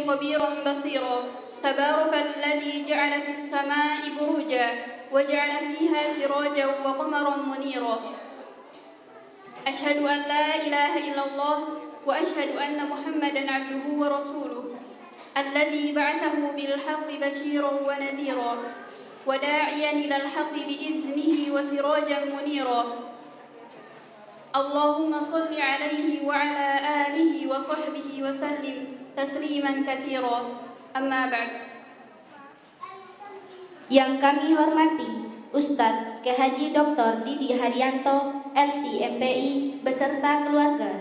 خبيرا بصيرا تبارك الذي جعل في السماء بروجا وجعل فيها سراجا وقمرا منيرا أشهد أن لا إله إلا الله وأشهد أن محمدا عبده ورسوله الذي بعثه بالحق بشيرا ونذيرا وداعيا إلى الحق بإذنه وسراجا منيرا اللهم صل عليه وعلى آله وصحبه وسلم تسليما كثيرا أما بعد. Yang kami hormati Ustadz K. Haji Dr. Didi Haryanto, LC MPI beserta keluarga.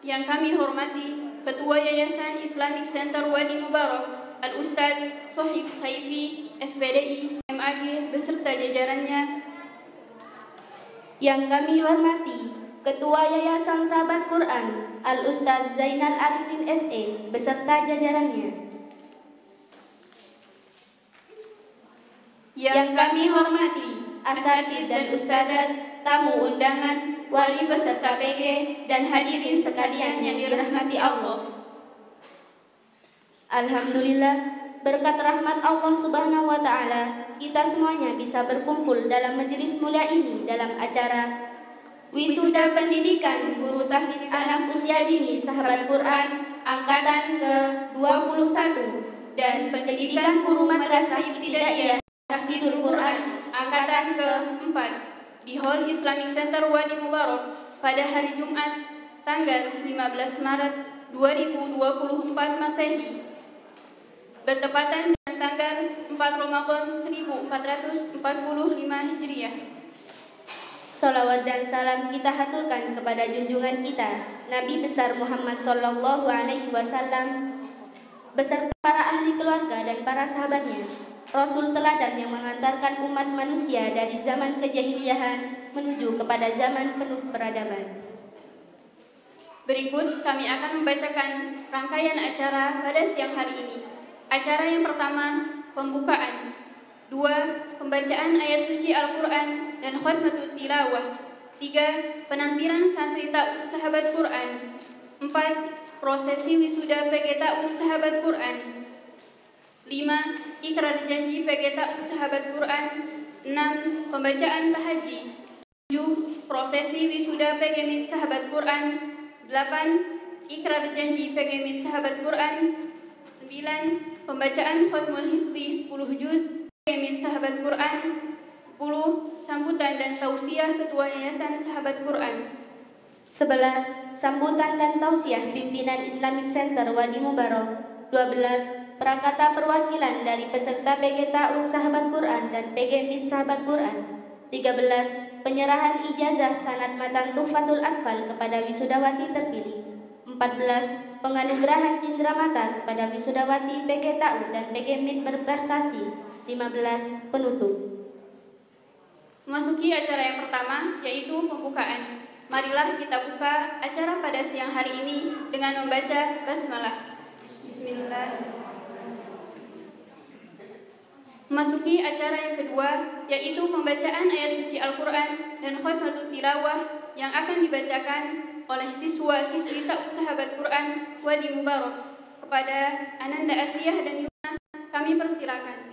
Yang kami hormati Ketua Yayasan Islamic Center Wadi Mubarak Al-Ustadz Sohib Saifi, SPDI, MAG beserta jajarannya. Yang kami hormati Ketua Yayasan Sahabat Quran Al-Ustadz Zainal Arifin SE beserta jajarannya. Yang kami hormati asatidz dan ustadzat, tamu undangan, wali peserta PG, dan hadirin sekalian yang dirahmati Allah. Alhamdulillah, berkat rahmat Allah Subhanahu wa Ta'ala, kita semuanya bisa berkumpul dalam majelis mulia ini dalam acara Wisuda Pendidikan Guru Tahfidz Anak Usia Dini Sahabat Quran Angkatan ke-21 dan Pendidikan Guru Madrasah Ibtidaiyah Tahfidzul Quran Angkatan ke-4 di Hall Islamic Center Wadi Mubarak pada hari Jumat tanggal 15 Maret 2024 Masehi bertepatan dengan tanggal 4 Ramadan 1445 Hijriah. Salawat dan salam kita haturkan kepada junjungan kita Nabi besar Muhammad Sallallahu Alaihi Wasallam beserta para ahli keluarga dan para sahabatnya, Rasul teladan yang mengantarkan umat manusia dari zaman kejahiliahan menuju kepada zaman penuh peradaban. Berikut kami akan membacakan rangkaian acara pada siang hari ini. Acara yang pertama, pembukaan. 2. Pembacaan ayat suci Al-Quran dan khutbatut tilawah. 3. Penampilan santri ta'ud sahabat Quran. 4. Prosesi wisuda PG ta'ud sahabat Quran. 5. Ikrar janji PG ta'ud sahabat Quran. 6. Pembacaan tahaji. 7. Prosesi wisuda PG MIT sahabat Quran. 8. Ikrar janji PG MIT sahabat Quran. 9. Pembacaan khutmul hifzi 10 juz PG sahabat Quran. 10. Sambutan dan tausiah Ketua Yayasan Sahabat Quran. 11. Sambutan dan tausiah pimpinan Islamic Center Wadi Mubarak. 12. Prakata perwakilan dari peserta PG Ta'ud Sahabat Quran dan PG MIT Sahabat Quran. 13. Penyerahan ijazah sanad matan Tuhfatul Atfal kepada wisudawati terpilih. 14. Penganugerahan cindera mata kepada wisudawati PG Ta'ud dan PG MIT berprestasi. 15. Penutup. Memasuki acara yang pertama, yaitu pembukaan. Marilah kita buka acara pada siang hari ini dengan membaca basmalah. Bismillahirrahmanirrahim. Memasuki acara yang kedua, yaitu pembacaan ayat suci Al-Quran dan khutbatut tilawah yang akan dibacakan oleh siswa-siswi ta'ud sahabat Quran Wadi Mubarak. Kepada Ananda Asiyah dan Yuna, kami persilakan.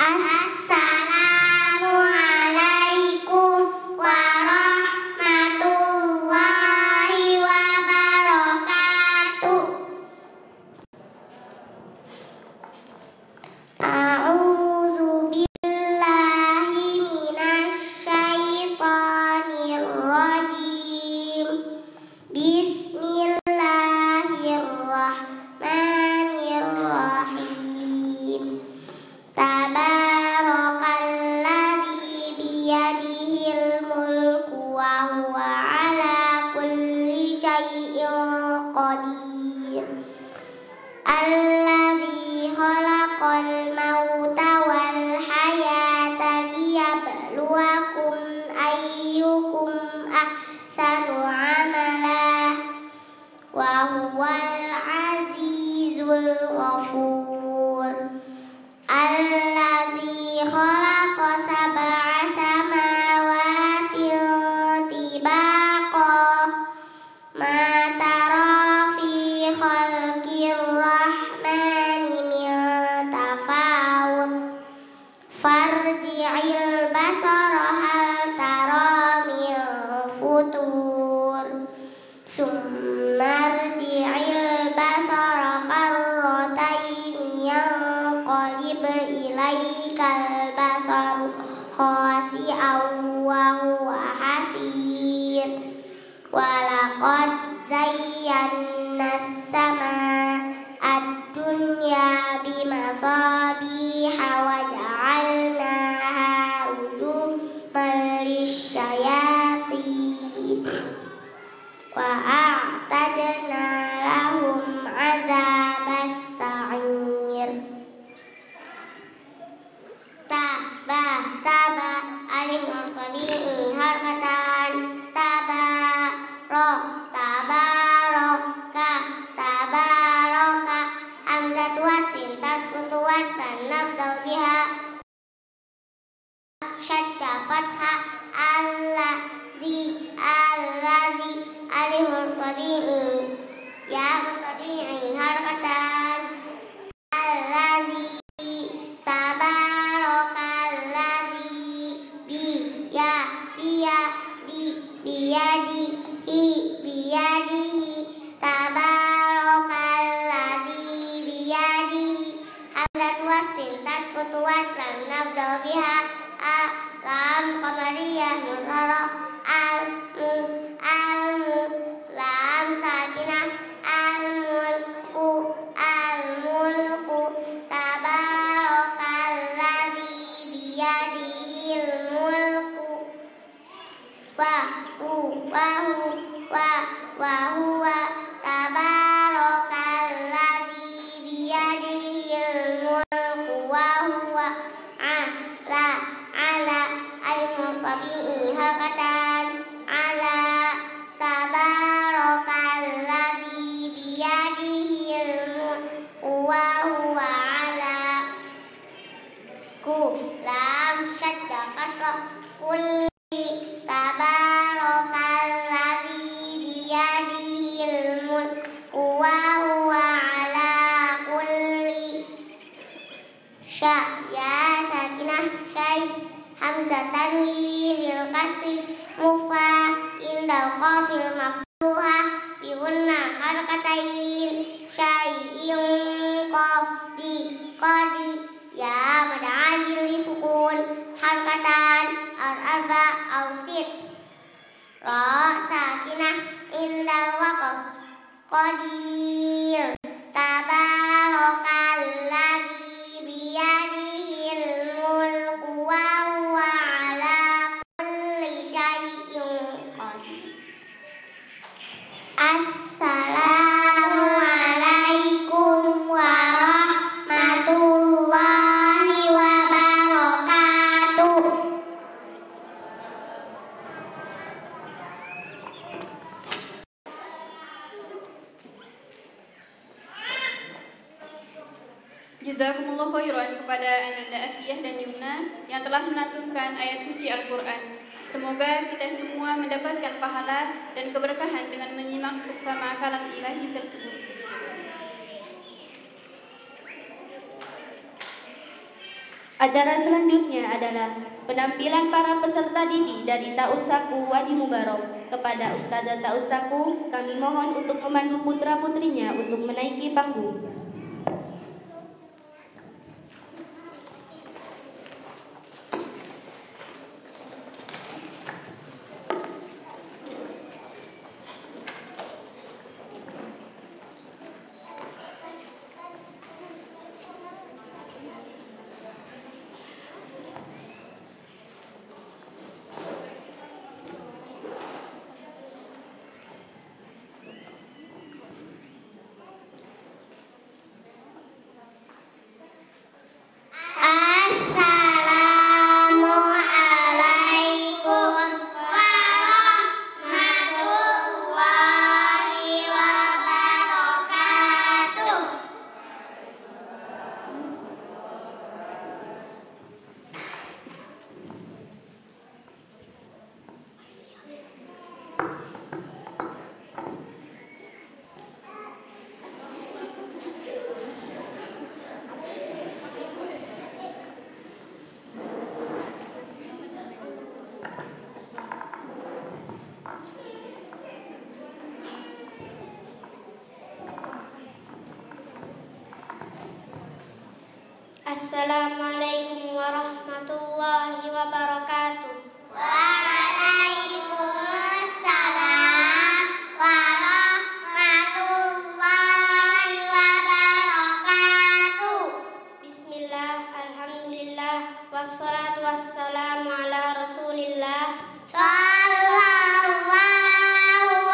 Assalamualaikum warahmatullahi Allazi khalaqa sab'a samawati tibaqa ma tara fi khalqir rahmani min tafawut farji'il basara hal tara min futur summarji'il basara karrataini yanqalib ilaikal basaru khasi'an wa huwa hasir walaqad zayyana as-samaa ad-dunya bimasabiha wa ja'alnaha rujuman lisyayatin wa a'tadna lahum azabas sa'ir. Taba alif tabi'i harkatan tabaraka hamzatu wastin tasqutu wastan nabda'u biha syadda fathah allazi alif tabi'i ya tabi'i harkatan allazi biyadihi tabarakalladzi biyadihi hamzatu wastin tasqutu waslan nabda'u biha lam qamariyah mudhara al lam sakinah al mulku tabarakalladzi biyadihil mulku wa huwa tabarakalladzi biyadihil mulku wa huwa ala al-tabi'i harkatan ala tabarakalladzi biyadihil mulku wa huwa ala lam syadda kasra kulli tabarakalladzi biyadihil mulku wa huwa ala kulli ya sakinah syai hamzah tanwin bil kasri mufa indal qafil maftuhah bi gunna harakatain syai'in qadi ya mad'alil sukun harakatan arba ausit ra sakinah indal waqaf qadir tabarakalladzi biyadihil mulku wa huwa ala kulli syai'in qadir. Assalamualaikum warahmatullahi wabarakatuh. Jazakumullah khairan kepada Ananda Asiyah dan Yumna yang telah melantunkan ayat suci Al-Quran. Semoga kita semua mendapatkan pahala dan keberkahan dengan menyimak seksama kalam ilahi tersebut. Acara selanjutnya adalah penampilan para peserta didik dari Ta'us Saku Wadi Mubarok. Kepada Ustazah Ta'us Saku, kami mohon untuk memandu putra-putrinya untuk menaiki panggung. Assalamualaikum warahmatullahi wabarakatuh. Wassalatu wassalamu ala Rasulillah sallallahu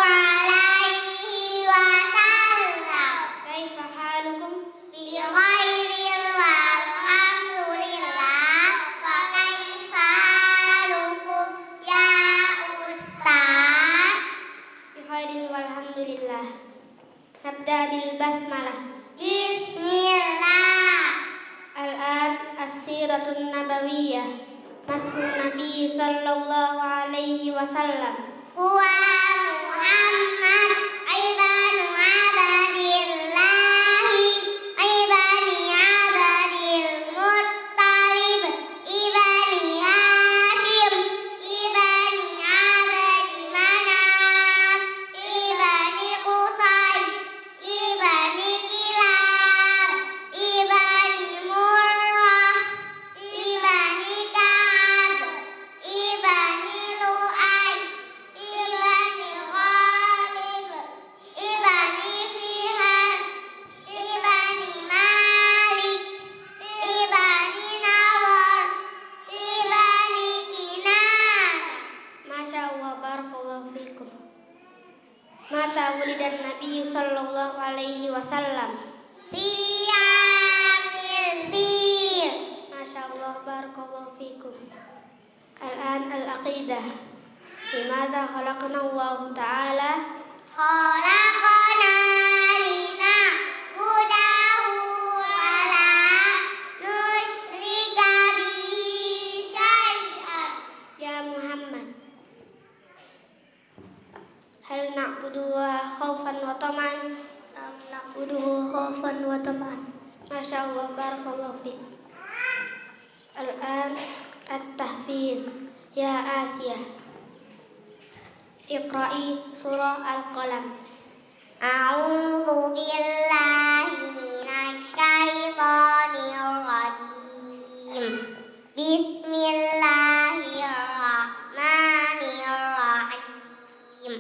alaihi wasallam. Kaifa halukum? Bi khairil walhamdulillah. Wa kaifa halukum ya Ustaz? Bi khairil walhamdulillah. Nabda bil basmalah. Bismillah. Al-an as-siratun nabawiyah. Masmun Nabi sallallahu alaihi wasallam. Huwa Muhammad ibnu Abdillahi ibni Abdil Muttalib ibni Hashim ibni Abdi Manaf ibni Qusay ibni Kilab ibni Murrah ibni Ka'ab ibni Lu'ay ibni Ghalib ibni Fihan ibni Malik ibni Nawar ibni Kinan. Masya Allah, barakallahu fikum. Mata wulidan Nabi sallallahu alaihi wasallam. Fiyamil fil. Masya Allah, barakallahu fikum. Al-an al-aqidah. Limadha khalaqna Allah Ta'ala? Khalaqna lina'budahu wa la nusyrika bihi syai'an. Ya Muhammad, hal na'buduha khaufan wa taman? Am na'buduhu khaufan wa taman. Masya Allah, barakallahu fiik. Al-an at-tahfiz. Ya Asiyah, iqra'i surah Al-Qalam. A'udzu billahi minasy syaithanir rajim. Bismillahirrahmanirrahim.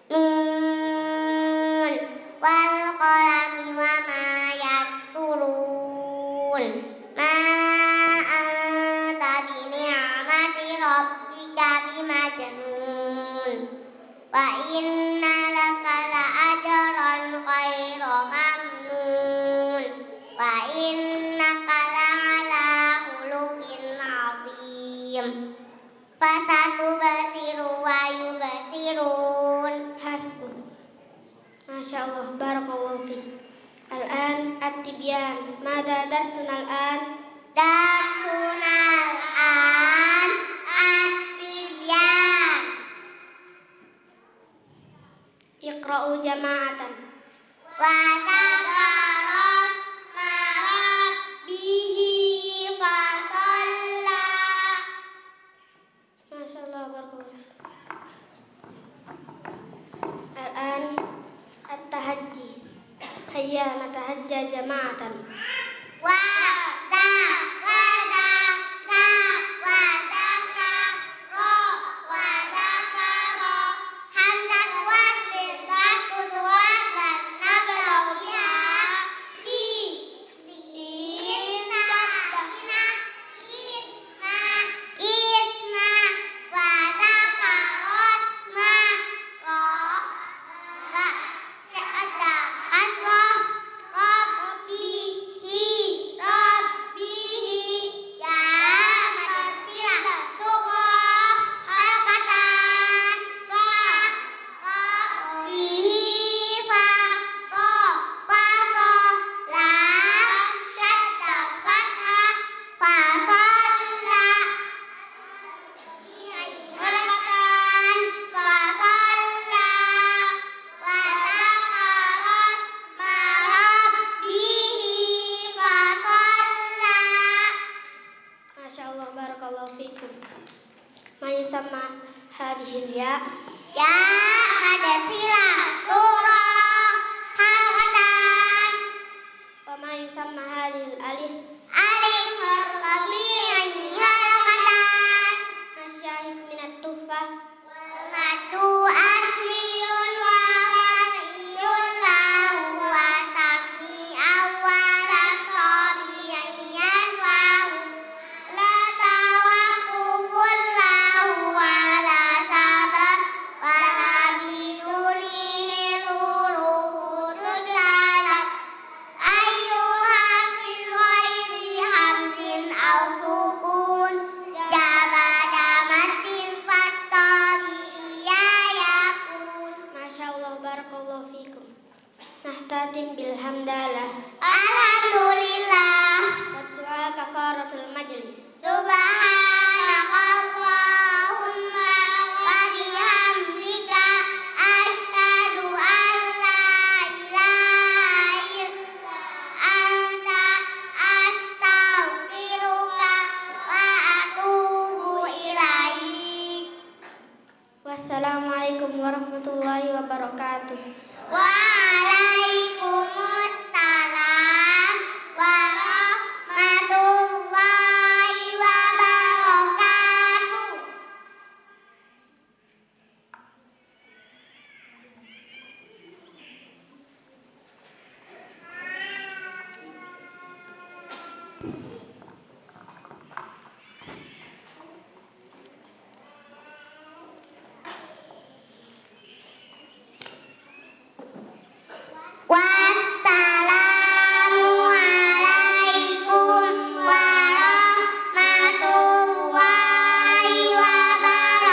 Nun wal qalami wa ma yasturun. Ma anta bi ni'mati rabbika bimajnun. Wa inna laka la ajran ghayra mamnun. Wa innaka la ala khuluqin 'adzim. Fasatubsiru wa yubsirun. Hasbun. Masya Allah, barakallahu fiik. Al-an at-tibyan. Mada darsunal an? Darsunal an at-tibyan. Iqra'u jama'atan. Wa taqaras marabbihi fasalla. Masya Allah, barakallahu fiik. Al-an at-tahajji. Hayya natahajja jama'atan. Wa Mayusamma hadhil ya. Ya ada silah surah halqatan. Wa mayusamma hadhil alif. Alif wabarakatuh. Waalaikumsalam warahmatullahi wabarakatuh. Wassalamualaikum warahmatullahi wabarakatuh.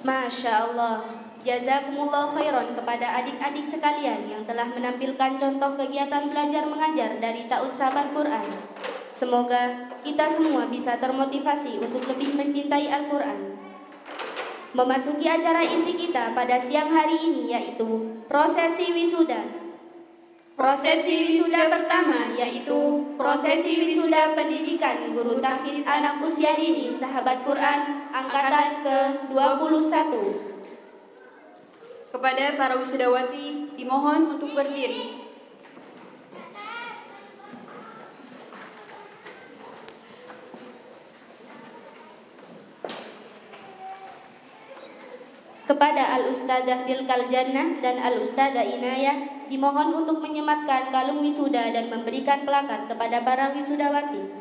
Masya Allah, jazakumullah khairan kepada adik-adik sekalian yang telah menampilkan contoh kegiatan belajar mengajar dari Ta'ud Sahabat Quran. Semoga kita semua bisa termotivasi untuk lebih mencintai Al-Quran. Memasuki acara inti kita pada siang hari ini yaitu prosesi wisuda. Prosesi wisuda pertama yaitu prosesi wisuda pendidikan guru tahfidz anak usia dini Sahabat Quran angkatan ke-21. Kepada para wisudawati dimohon untuk berdiri. Kepada Al-Ustadzah Tilkal Jannah dan Al-Ustadzah Inayah dimohon untuk menyematkan kalung wisuda dan memberikan plakat kepada para wisudawati.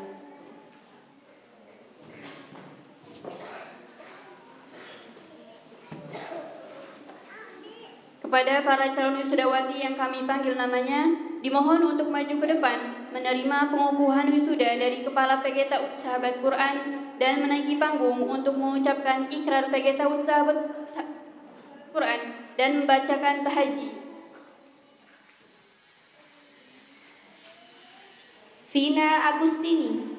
Kepada para calon wisudawati yang kami panggil namanya, dimohon untuk maju ke depan, menerima pengukuhan wisuda dari Kepala PG Ta'ud Sahabat Quran dan menaiki panggung untuk mengucapkan ikrar PG Ta'ud Sahabat Quran dan membacakan tahaji. Vina Agustini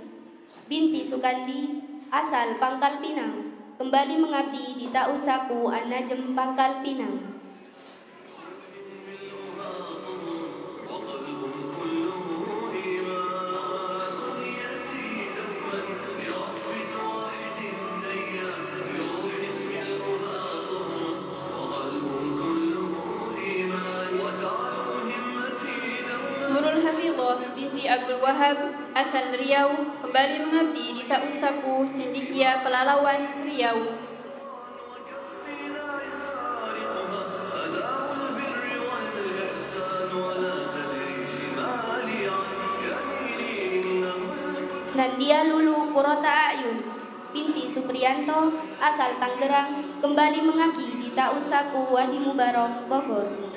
binti Sukandi asal Pangkal Pinang kembali mengabdi di Ta'ud Saku An-Najm Pangkal Pinang. binti Abdul Wahab asal Riau kembali mengabdi di Ta'ud Saku Cendikia Pelalawan Riau. Nandia Lulu Kurota Ayun binti Supriyanto asal Tangerang kembali mengabdi di Ta'ud Saku Wadi Mubarak Bogor.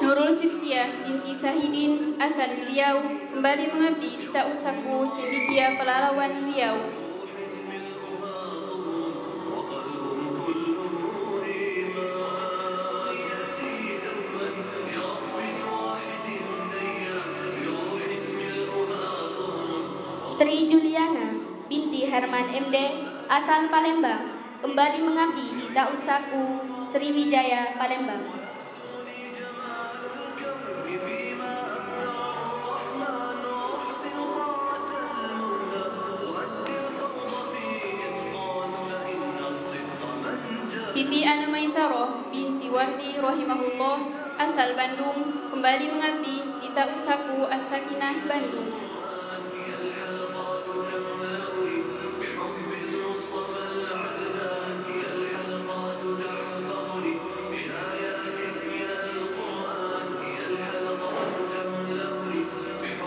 Nurul Siftiah binti Sahidin asal Riau kembali mengabdi di Ta'ud Saku Cendikia Pelalawan Riau. Tri Juliana binti Herman MD asal Palembang kembali mengabdi di Ta'ud Saku Sriwijaya Palembang. Siti Ana Maisaroh binti Wardi rahimahullah asal Bandung kembali mengabdi di Ta'ud Saku As-Sakinah Bandung.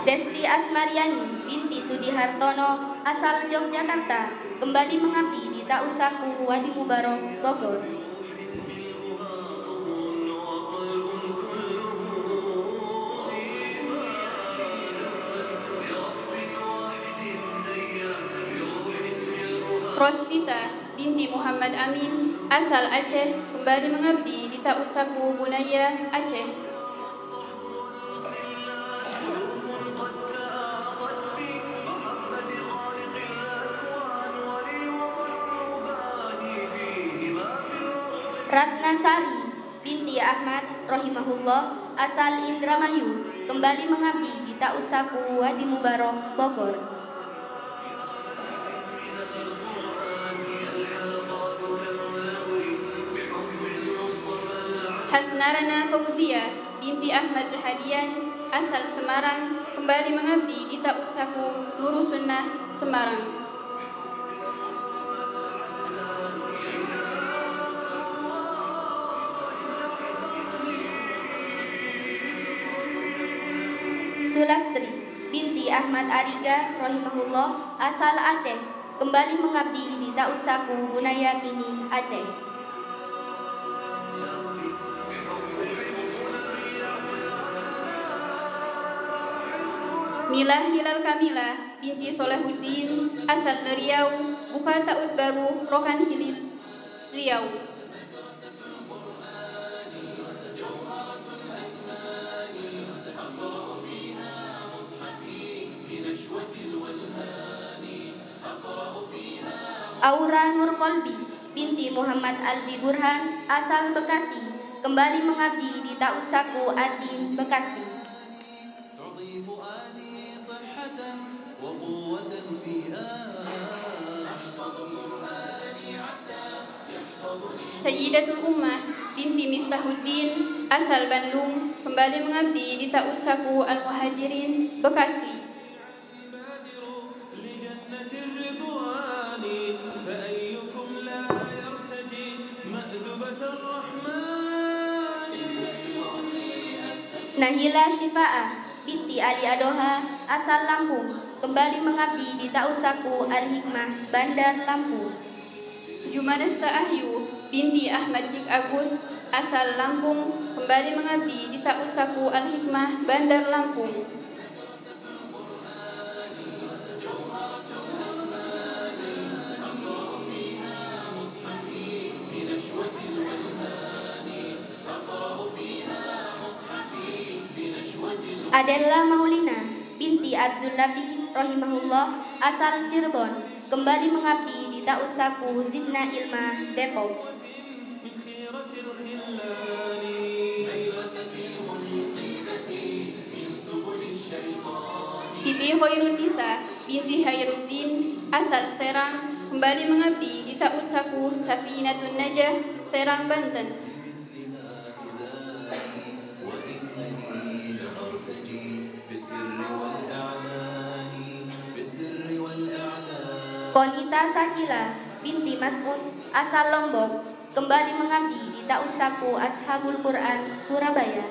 Desti Asmariani binti Sudihartono asal Yogyakarta kembali mengabdi di Ta'ud Saku Wadi Mubarak Bogor. Rosvita binti Muhammad Amin, asal Aceh, kembali mengabdi di Ta'usaku Bunaya, Aceh. Ratnasari binti Ahmad rahimahullah, asal Indramayu, kembali mengabdi di Ta'usaku Wadi Mubarok, Bogor. Hasnarana Fauzia binti Ahmad Hadian, asal Semarang, kembali mengabdi di Ta'usaku Nurul Sunnah, Semarang. Sulastri binti Ahmad Ariga rahimahullah, asal Aceh, kembali mengabdi di Ta'usaku Bunaya Pini, Aceh. Milah Hilal Kamila binti Solehuddin, asal dari Riau, buka Ta'us Baru, Rokan Hilis, Riau. Aura Nur Kolbi binti Muhammad Aldi Burhan, asal Bekasi, kembali mengabdi di Ta'usaku Adin, Bekasi. Sayyidatul Ummah binti Miftahuddin, asal Bandung, kembali mengabdi di Ta'usaku Al-Muhajirin, Bekasi. Nahila Syifa'ah binti Ali Adoha, asal Lampung, kembali mengabdi di Ta'usaku Al-Hikmah, Bandar Lampung. Jumanasta Ahyu binti Ahmad Jik Agus, asal Lampung, kembali mengabdi di Ta'usaku Al-Hikmah, Bandar Lampung. Adella Maulina binti Abdul Labib rahimahullah, asal Cirebon, kembali mengabdi di Ta'usaku Zidna Ilmah, Depok. Siti Hoirunisa binti Hairuddin, asal Serang, kembali mengabdi di Ta'usaku Safinatun Najah, Serang, Banten. Konita Sakila binti Mas'ud, asal Lombok, kembali mengabdi di Ta'usaku Ashabul Quran, Surabaya.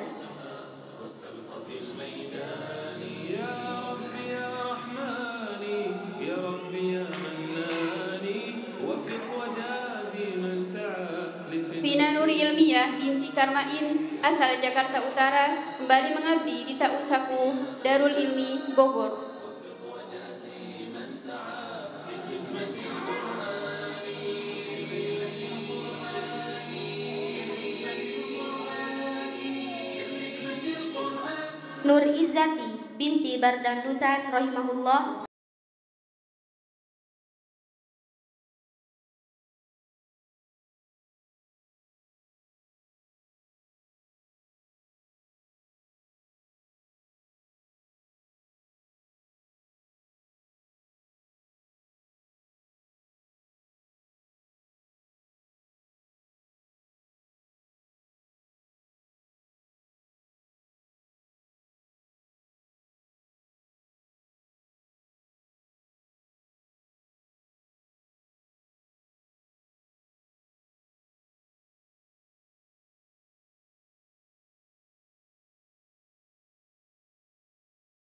Vina Nuri Ilmiah binti Karmain, asal Jakarta Utara, kembali mengabdi di Ta'usaku Darul Ilmi, Bogor. Nur Izzati binti Bardandutan rahimahullah,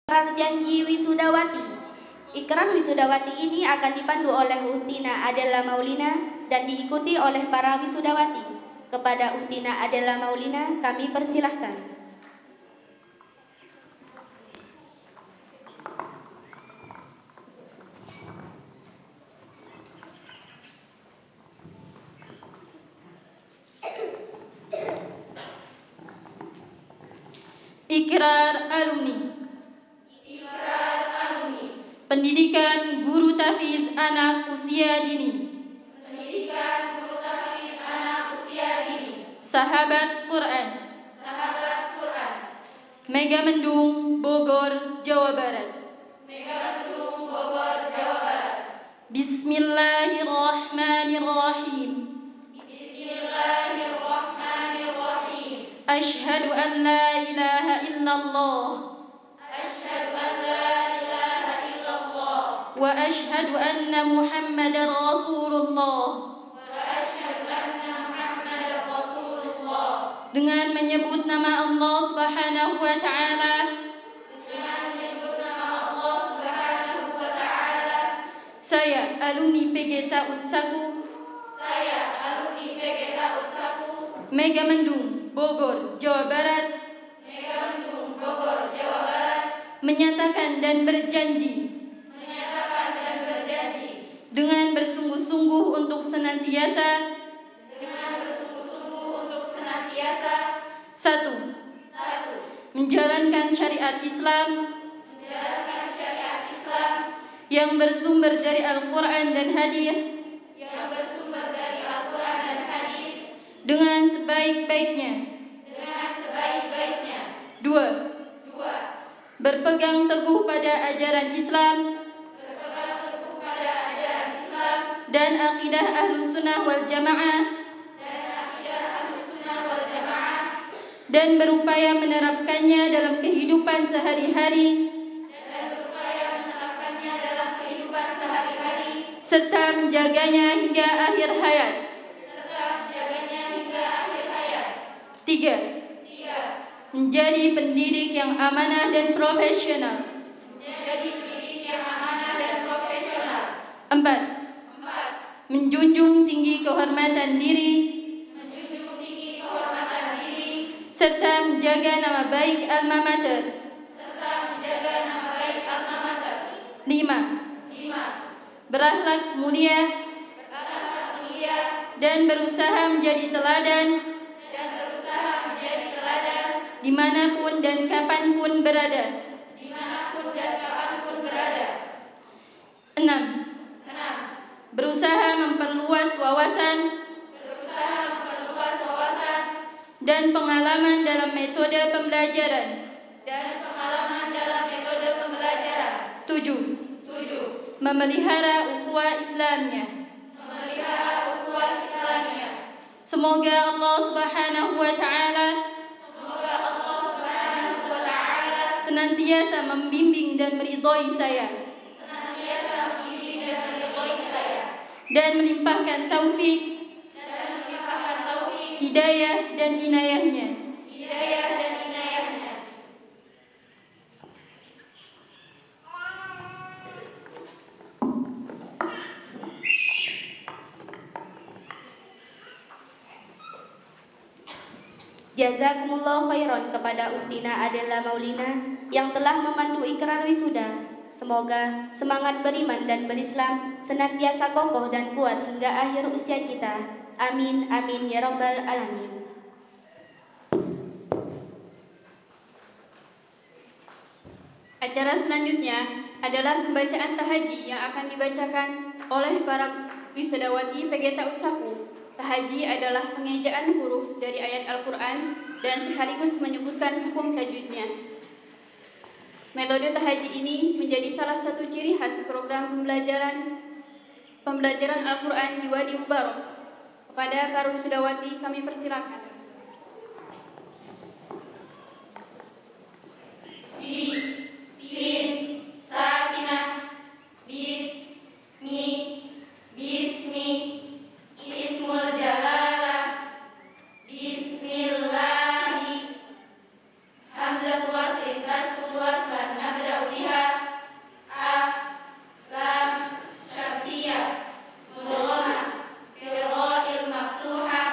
Ikrar janji wisudawati. Ikrar wisudawati ini akan dipandu oleh Uhtina Adela Maulina dan diikuti oleh para wisudawati. Kepada Uhtina Adela Maulina kami persilahkan. Ikrar alumni. Pendidikan guru tahfiz anak usia dini. Sahabat Quran. Megamendung, Bogor, Jawa Barat. Bismillahirrahmanirrahim. Asyhadu an la ilaha illallah. Wa asyhadu anna Muhammadar Rasulullah. Dengan menyebut nama Allah Subhanahu wa taala. Saya alumni PG Taud Saku. Megamendung, Bogor, Jawa Barat. Menyatakan dan berjanji. Dengan bersungguh-sungguh untuk senantiasa. Satu. Menjalankan syariat Islam. Yang bersumber dari Al-Quran dan Hadis. Dengan sebaik-baiknya. Dua. Berpegang teguh pada ajaran Islam. Dan akidah Ahlus Sunnah wal Jamaah. Dan berupaya menerapkannya dalam kehidupan sehari-hari. Serta menjaganya hingga akhir hayat. Tiga. Menjadi pendidik yang amanah dan profesional. Empat. Menjunjung tinggi kehormatan diri. Serta menjaga nama baik alma mater. Lima. Berakhlak mulia dan berusaha menjadi teladan dimanapun dan kapanpun berada. Enam. Berusaha memperluas wawasan dan pengalaman dalam metode pembelajaran. Tujuh. Memelihara ukhuwah Islamiyah. Semoga Allah Subhanahu wa taala senantiasa membimbing dan meridhai saya. Dan melimpahkan taufik, hidayah dan inayahnya. Jazakumullah khairan kepada Uhtina Adela Maulina yang telah memandu ikrar wisuda. Semoga semangat beriman dan berislam senantiasa kokoh dan kuat hingga akhir usia kita. Amin, amin, ya rabbal alamin. Acara selanjutnya adalah pembacaan tahaji yang akan dibacakan oleh para wisudawati PG Taud Saku. Tahaji adalah pengejaan huruf dari ayat Al-Quran dan sekaligus menyebutkan hukum tajwidnya. Metode tahaji ini menjadi salah satu ciri khas program pembelajaran Al-Quran di Wadi Mubarak. Kepada para wisudawati kami persilakan. Sin, sakinah, bismi, ismul jalalah, bismillahi, hamzatu waslin, tasqutu waslan, nabda'u biha, lam, syamsiyah, mudghama, fira'il maftuha,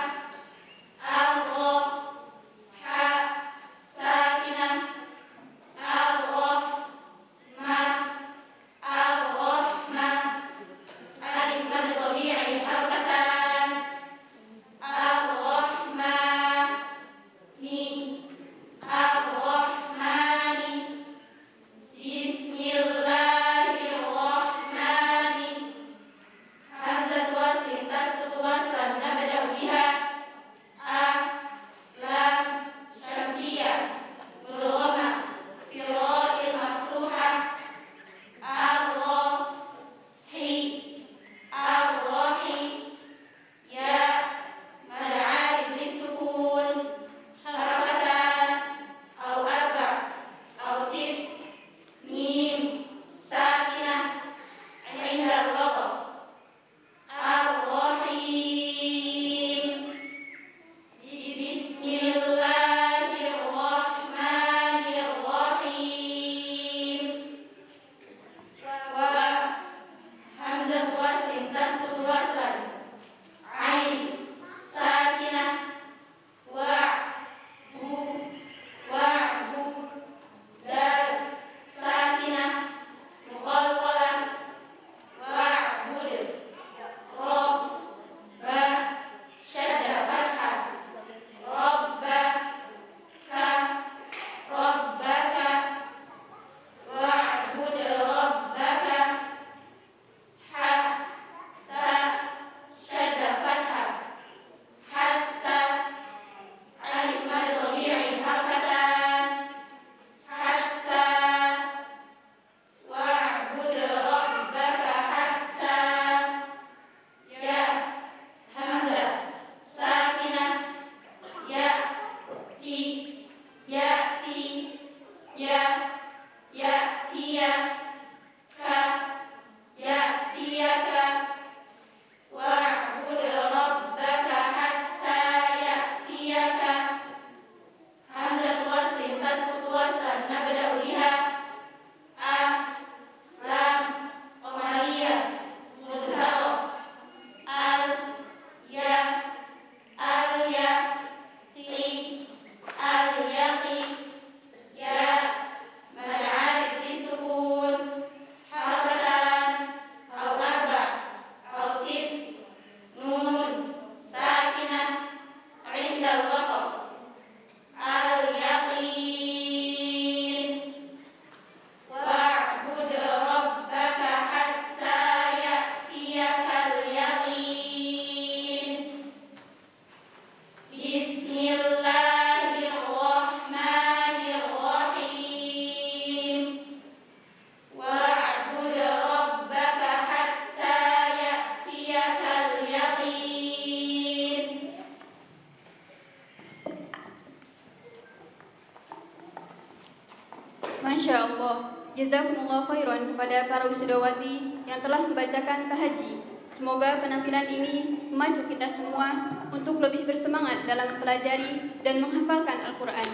Masya Allah, jazakumullah khairan kepada para wisudawati yang telah membacakan tahaji. Semoga penampilan ini memacu kita semua untuk lebih bersemangat dalam mempelajari dan menghafalkan Al-Quran.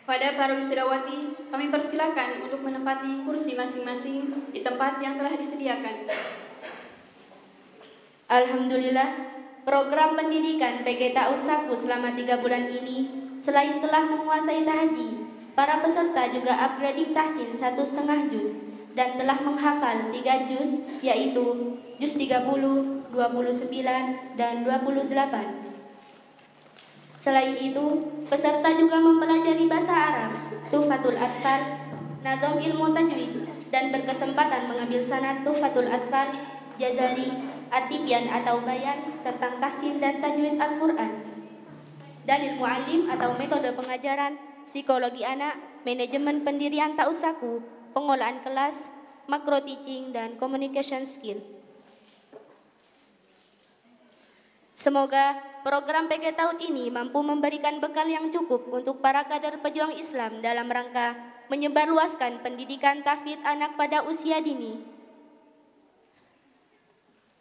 Pada para wisudawati, kami persilakan untuk menempati kursi masing-masing di tempat yang telah disediakan. Alhamdulillah, program pendidikan PG Ta'ud Saku selama 3 bulan ini selain telah menguasai tahaji, para peserta juga upgrading tahsin 1,5 juz dan telah menghafal 3 juz, yaitu juz 30, 29, dan 28. Selain itu, peserta juga mempelajari bahasa Arab, Tuhfatul Atfal, Nazom Ilmu Tajwid, dan berkesempatan mengambil sanad Tuhfatul Atfal, Jazari, At-Tibyan atau bayan tentang tahsin dan tajwid Al-Quran. Dalil mu'allim atau metode pengajaran, psikologi anak, manajemen pendirian Ta'ud Saku, pengolahan kelas, macro teaching, dan communication skill. Semoga program PG Ta'ud ini mampu memberikan bekal yang cukup untuk para kader pejuang Islam dalam rangka menyebarluaskan pendidikan tahfidz anak pada usia dini.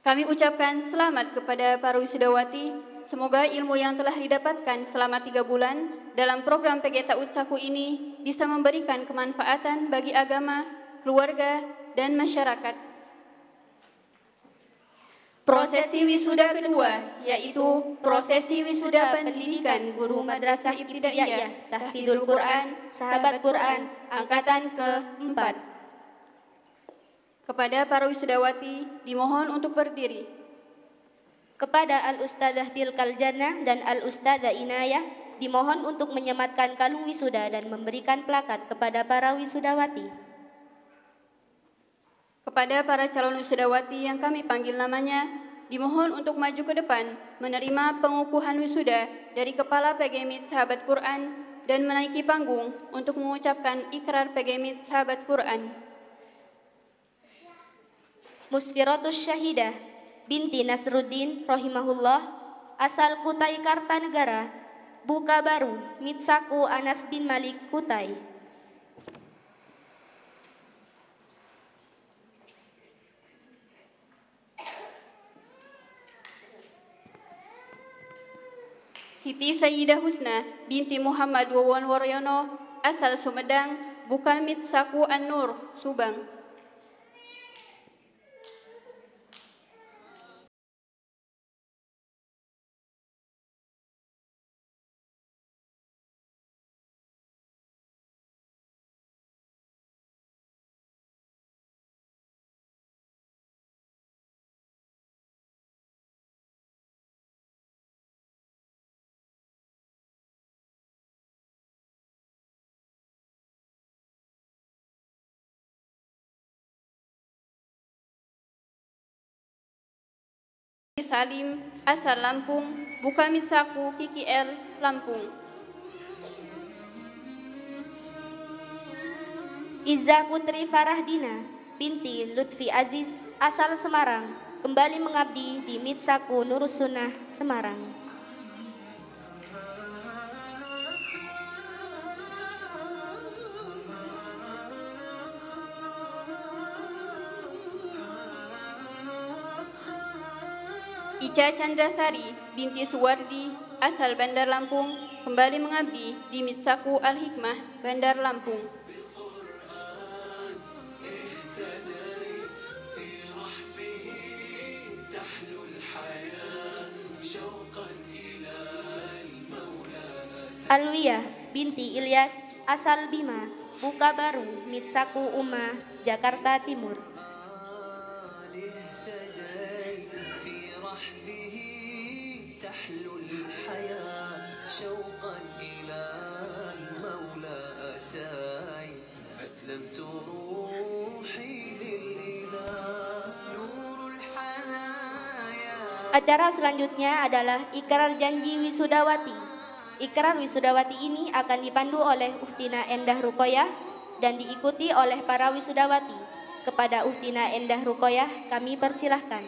Kami ucapkan selamat kepada para wisudawati. Semoga ilmu yang telah didapatkan selama 3 bulan dalam program PG Ta'ud Saku ini bisa memberikan kemanfaatan bagi agama, keluarga, dan masyarakat. Prosesi wisuda kedua, yaitu prosesi wisuda pendidikan guru madrasah ibtidaiyah Tahfidzul Quran, Sahabat Quran, angkatan ke-4. Kepada para wisudawati dimohon untuk berdiri. Kepada Al-Ustadzah Tilkal Jannah dan Al-Ustadzah Inayah dimohon untuk menyematkan kalung wisuda dan memberikan plakat kepada para wisudawati. Kepada para calon wisudawati yang kami panggil namanya, dimohon untuk maju ke depan menerima pengukuhan wisuda dari Kepala PGMIT Sahabat Quran dan menaiki panggung untuk mengucapkan ikrar PGMIT Sahabat Quran. Musfiratus Syahidah binti Nasruddin rahimahullah, asal Kutai Kartanegara, Buka Baru, Mitsaku Anas bin Malik Kutai. Siti Sayyidah Husna binti Muhammad Wawan Waryono, asal Sumedang, Buka Mitsaku An-Nur, Subang. Salim, asal Lampung, Buka Mitsaku KKL, Lampung. Izzah Putri Farahdina binti Lutfi Aziz, asal Semarang, kembali mengabdi di Mitsaku Nurus Sunnah, Semarang. Ica Chandrasari binti Suwardi asal Bandar Lampung kembali mengabdi di Mitsaku Al-Hikmah Bandar Lampung. Alwiyah binti Ilyas asal Bima Buka Baru Mitsaku Ummah Jakarta Timur. Acara selanjutnya adalah Ikrar Janji Wisudawati. Ikrar Wisudawati ini akan dipandu oleh Uhtina Endah Rukoyah dan diikuti oleh para wisudawati. Kepada Uhtina Endah Rukoyah kami persilahkan.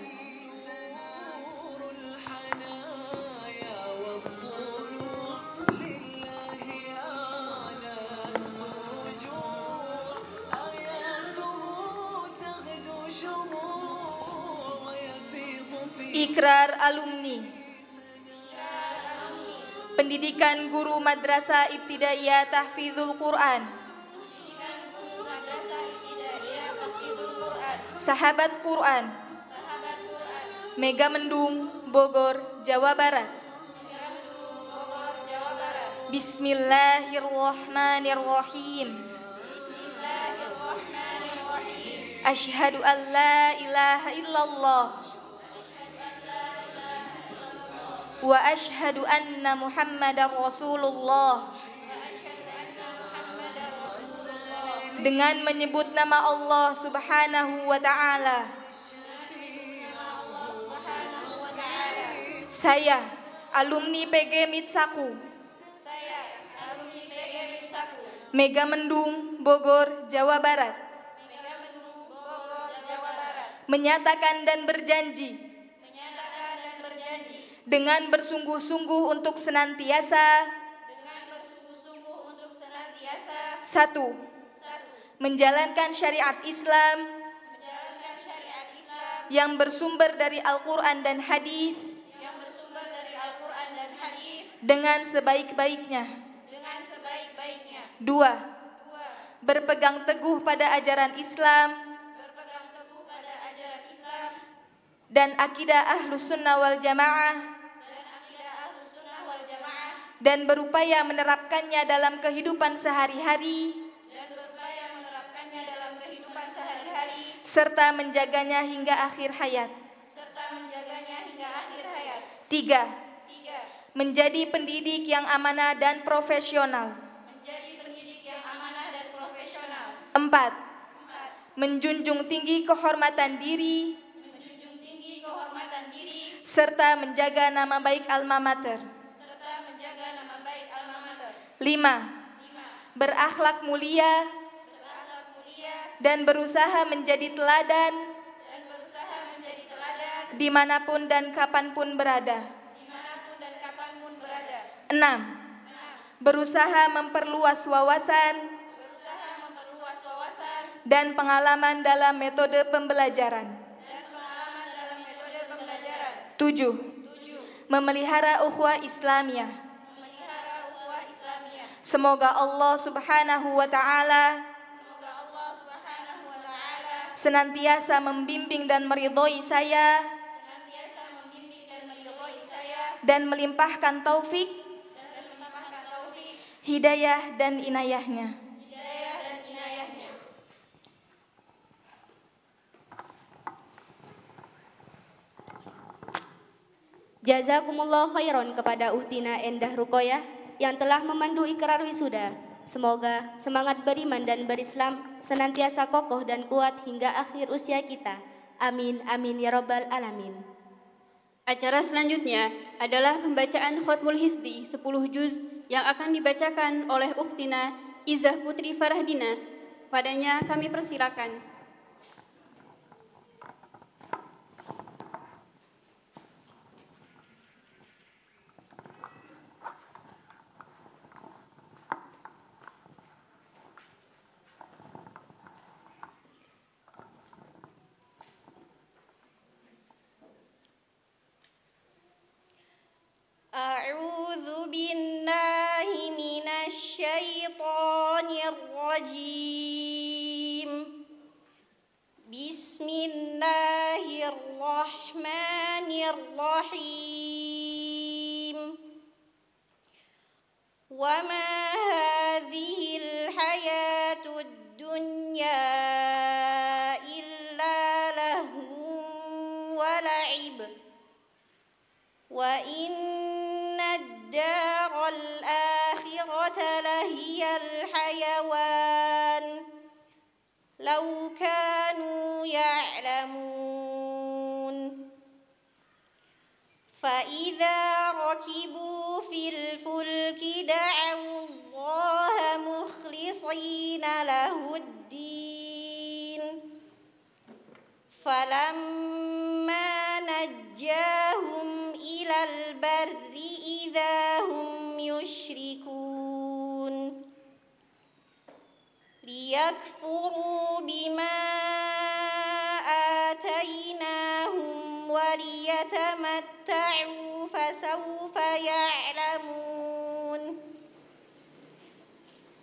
Ikrar alumni Pendidikan Guru Madrasah Ibtidaiyah Tahfidzul Quran, Sahabat Quran, Megamendung, Bogor, Jawa Barat. Bismillahirrahmanirrahim. Asyhadu an la ilaha illallah wa asyhadu anna Muhammadar Rasulullah. Dengan menyebut nama Allah Subhanahu wa ta'ala, saya alumni PG Mitsaku Megamendung, Bogor, Jawa Barat, menyatakan dan berjanji dengan bersungguh-sungguh untuk senantiasa satu, menjalankan syariat Islam yang bersumber dari Al-Quran dan hadis dengan sebaik-baiknya. Dua, berpegang teguh pada ajaran Islam dan akidah Ahlus Sunnah wal Jamaah dan berupaya menerapkannya dalam kehidupan sehari-hari serta menjaganya hingga akhir hayat. Tiga, menjadi pendidik yang amanah dan profesional. Empat, menjunjung tinggi kehormatan diri serta menjaga nama baik alma mater. 5. Berakhlak mulia dan berusaha menjadi teladan dimanapun dan kapanpun berada. 6. Berusaha memperluas wawasan dan pengalaman dalam metode pembelajaran. 7. Memelihara ukhuwah Islamiyah. Semoga Allah Subhanahu wa ta'ala senantiasa membimbing dan meridhoi saya dan melimpahkan taufik, hidayah dan inayahnya. Jazakumullah khairan kepada Uhtina Endah Rukoyah yang telah memandu ikrar wisuda. Semoga semangat beriman dan berislam senantiasa kokoh dan kuat hingga akhir usia kita. Amin, amin ya rabbal alamin. Acara selanjutnya adalah pembacaan Khotmul Hifzi 10 juz yang akan dibacakan oleh Ukhtina Izzah Putri Farahdina. Padanya kami persilakan. الرحيم وما هذه الحياة الدنيا إلا لهو ولعب وإن الدار الآخرة لهي الحيوان لو كانوا يعلمون فإذا ركبوا في الفلك دعوا الله مخلصين له الدين فلما نجاهم إلى البر إذا هم يشركون ليكفروا بما آتيناهم وليتمتعوا فسوف يعلمون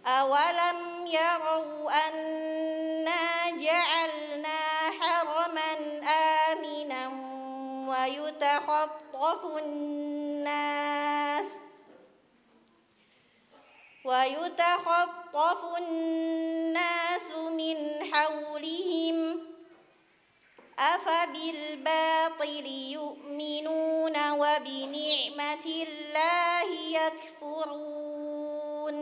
أولم يروا أنا جعلنا حرما آمنا ويتخطف الناس من حولهم أفبالباطل يؤمنون وبنعمة الله يكفرون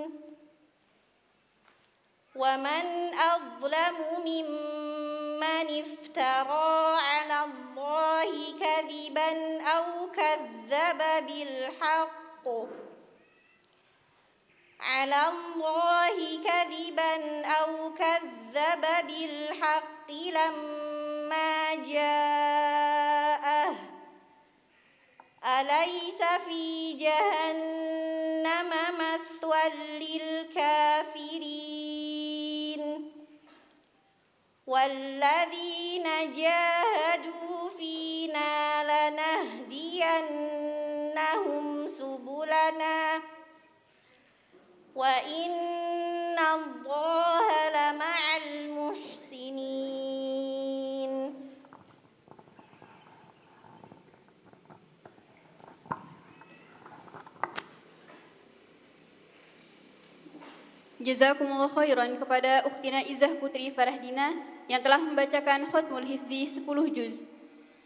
ومن أظلم ممن افترى على الله كذبا أو كذب بالحق لما جاءه أليس في جهنم مثوى للكافرين والذين جاهدوا فينا لنهدينهم سبلنا وإن الله لمع المحسنين. Jazakumullah khairan kepada Ukhtina Izzah Putri Farahdina yang telah membacakan Khatmul Hifzi 10 juz.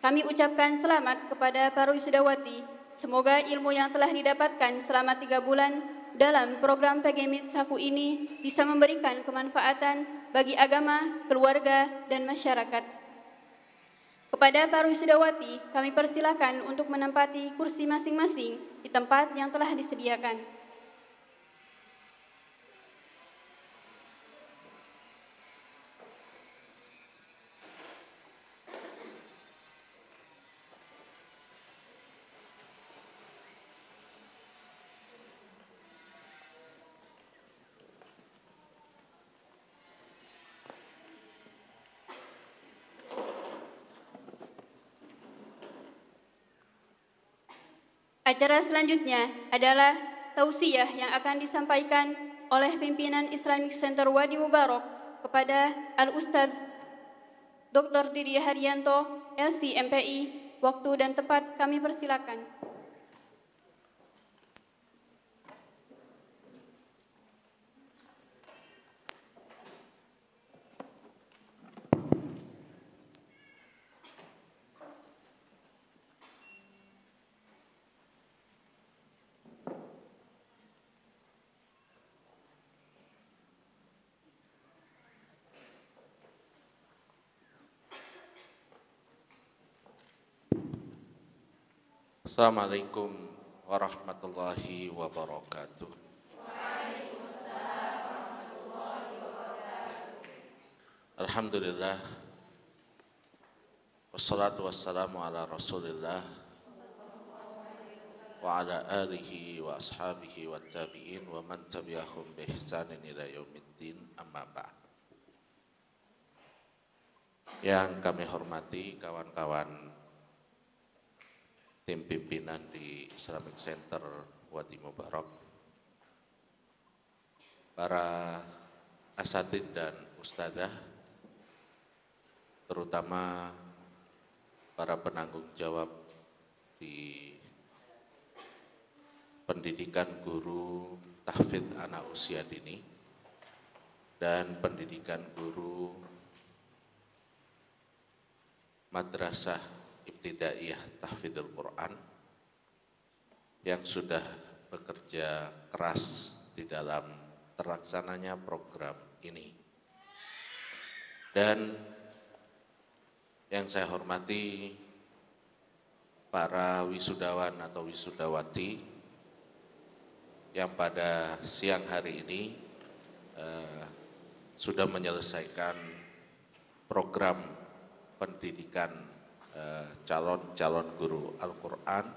Kami ucapkan selamat kepada para wisudawati. Semoga ilmu yang telah didapatkan selama 3 bulan dalam program PGMIT Saku ini bisa memberikan kemanfaatan bagi agama, keluarga, dan masyarakat. Kepada para wisudawati, kami persilakan untuk menempati kursi masing-masing di tempat yang telah disediakan. Acara selanjutnya adalah tausiyah yang akan disampaikan oleh pimpinan Islamic Center Wadi Mubarak kepada Al-Ustadz Dr. Didi Haryanto, LC MPI. Waktu dan tempat kami persilakan. Assalamualaikum warahmatullahi wabarakatuh. Alhamdulillah, wassalatu wassalamu ala rasulillah wa ala alihi wa ashabihi wa tabi'in wa man tabi'ahum bi ihsanin ila yaumiddin, amma ba'd. Yang kami hormati kawan-kawan tim pimpinan di Islamic Center Wadi Mubarak, para asatidz dan ustadzah, terutama para penanggung jawab di pendidikan guru tahfidz anak usia dini dan pendidikan guru madrasah ibtidaiyah tahfidzul Quran yang sudah bekerja keras di dalam terlaksananya program ini. Dan yang saya hormati para wisudawan atau wisudawati yang pada siang hari ini sudah menyelesaikan program pendidikan calon-calon guru Al-Quran.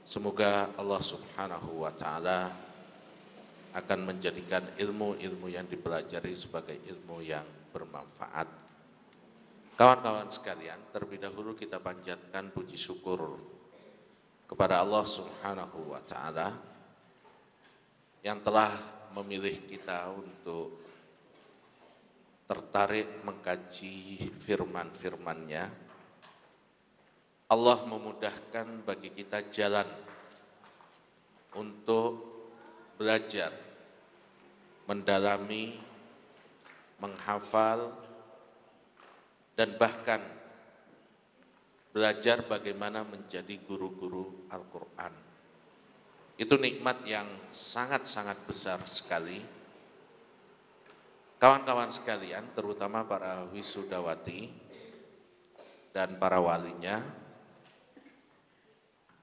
Semoga Allah Subhanahu wa Ta'ala akan menjadikan ilmu-ilmu yang dipelajari sebagai ilmu yang bermanfaat. Kawan-kawan sekalian, terlebih dahulu kita panjatkan puji syukur kepada Allah Subhanahu wa Ta'ala yang telah memilih kita untuk tertarik mengkaji firman-firman-Nya. Allah memudahkan bagi kita jalan untuk belajar, mendalami, menghafal, dan bahkan belajar bagaimana menjadi guru-guru Al-Quran. Itu nikmat yang sangat-sangat besar sekali. Kawan-kawan sekalian, terutama para wisudawati dan para walinya,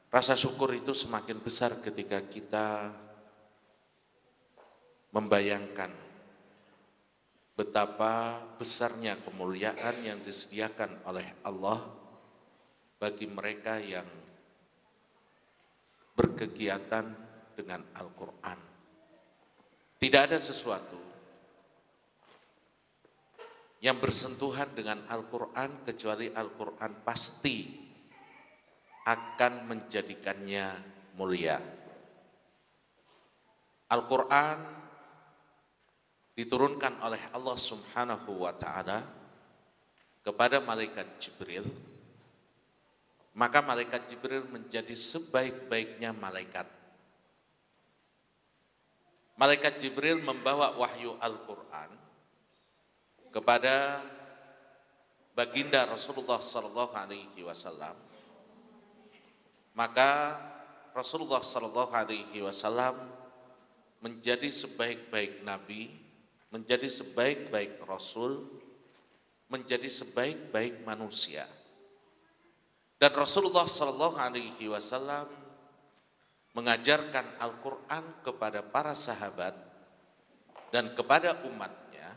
rasa syukur itu semakin besar ketika kita membayangkan betapa besarnya kemuliaan yang disediakan oleh Allah bagi mereka yang berkegiatan dengan Al-Quran. Tidak ada sesuatu yang bersentuhan dengan Al-Quran kecuali Al-Quran pasti akan menjadikannya mulia. Al-Quran diturunkan oleh Allah Subhanahu wa Ta'ala kepada malaikat Jibril, maka malaikat Jibril menjadi sebaik-baiknya malaikat. Malaikat Jibril membawa wahyu Al-Quran kepada baginda Rasulullah sallallahu alaihi wasallam. Maka Rasulullah sallallahu alaihi wasallam menjadi sebaik-baik nabi, menjadi sebaik-baik rasul, menjadi sebaik-baik manusia. Dan Rasulullah sallallahu alaihi wasallam mengajarkan Al-Quran kepada para sahabat dan kepada umatnya,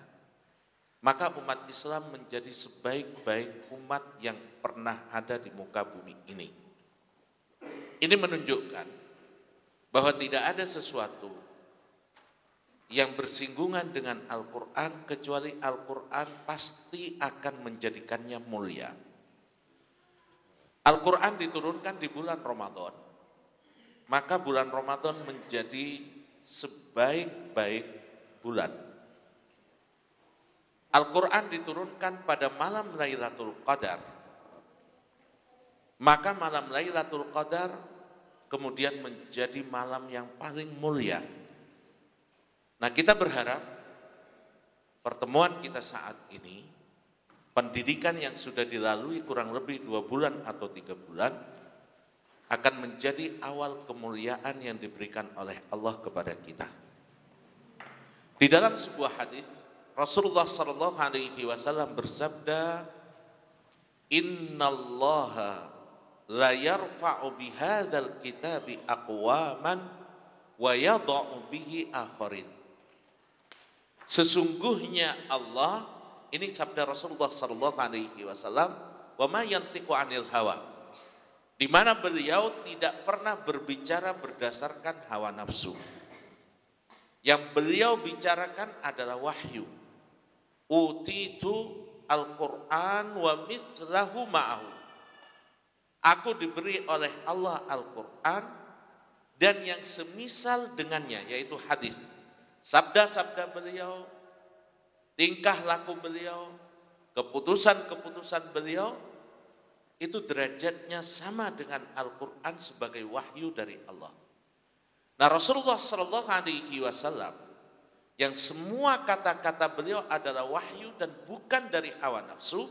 maka umat Islam menjadi sebaik-baik umat yang pernah ada di muka bumi ini. Ini menunjukkan bahwa tidak ada sesuatu yang bersinggungan dengan Al-Quran kecuali Al-Quran pasti akan menjadikannya mulia. Al-Quran diturunkan di bulan Ramadan, maka bulan Ramadan menjadi sebaik-baik bulan. Al-Quran diturunkan pada malam Lailatul Qadar, maka malam Lailatul Qadar kemudian menjadi malam yang paling mulia. Nah, kita berharap pertemuan kita saat ini, pendidikan yang sudah dilalui kurang lebih 2 bulan atau 3 bulan, akan menjadi awal kemuliaan yang diberikan oleh Allah kepada kita. Di dalam sebuah hadis, Rasulullah sallallahu alaihi wasallam bersabda, "Innallaha la yarfa'u bihadzal kitabi aqwaman wa yadha'u bihi akharin." Sesungguhnya Allah, ini sabda Rasulullah sallallahu alaihi wasallam, "Wa ma yantiqu 'anil hawa." Di mana beliau tidak pernah berbicara berdasarkan hawa nafsu. Yang beliau bicarakan adalah wahyu. Utitu Al-Quran wa mithlahu ma'ahu. Aku diberi oleh Allah Al-Quran dan yang semisal dengannya, yaitu hadis. Sabda-sabda beliau, tingkah laku beliau, keputusan-keputusan beliau, itu derajatnya sama dengan Al-Quran sebagai wahyu dari Allah. Nah, Rasulullah Shallallahu Alaihi Wasallam yang semua kata-kata beliau adalah wahyu dan bukan dari hawa nafsu,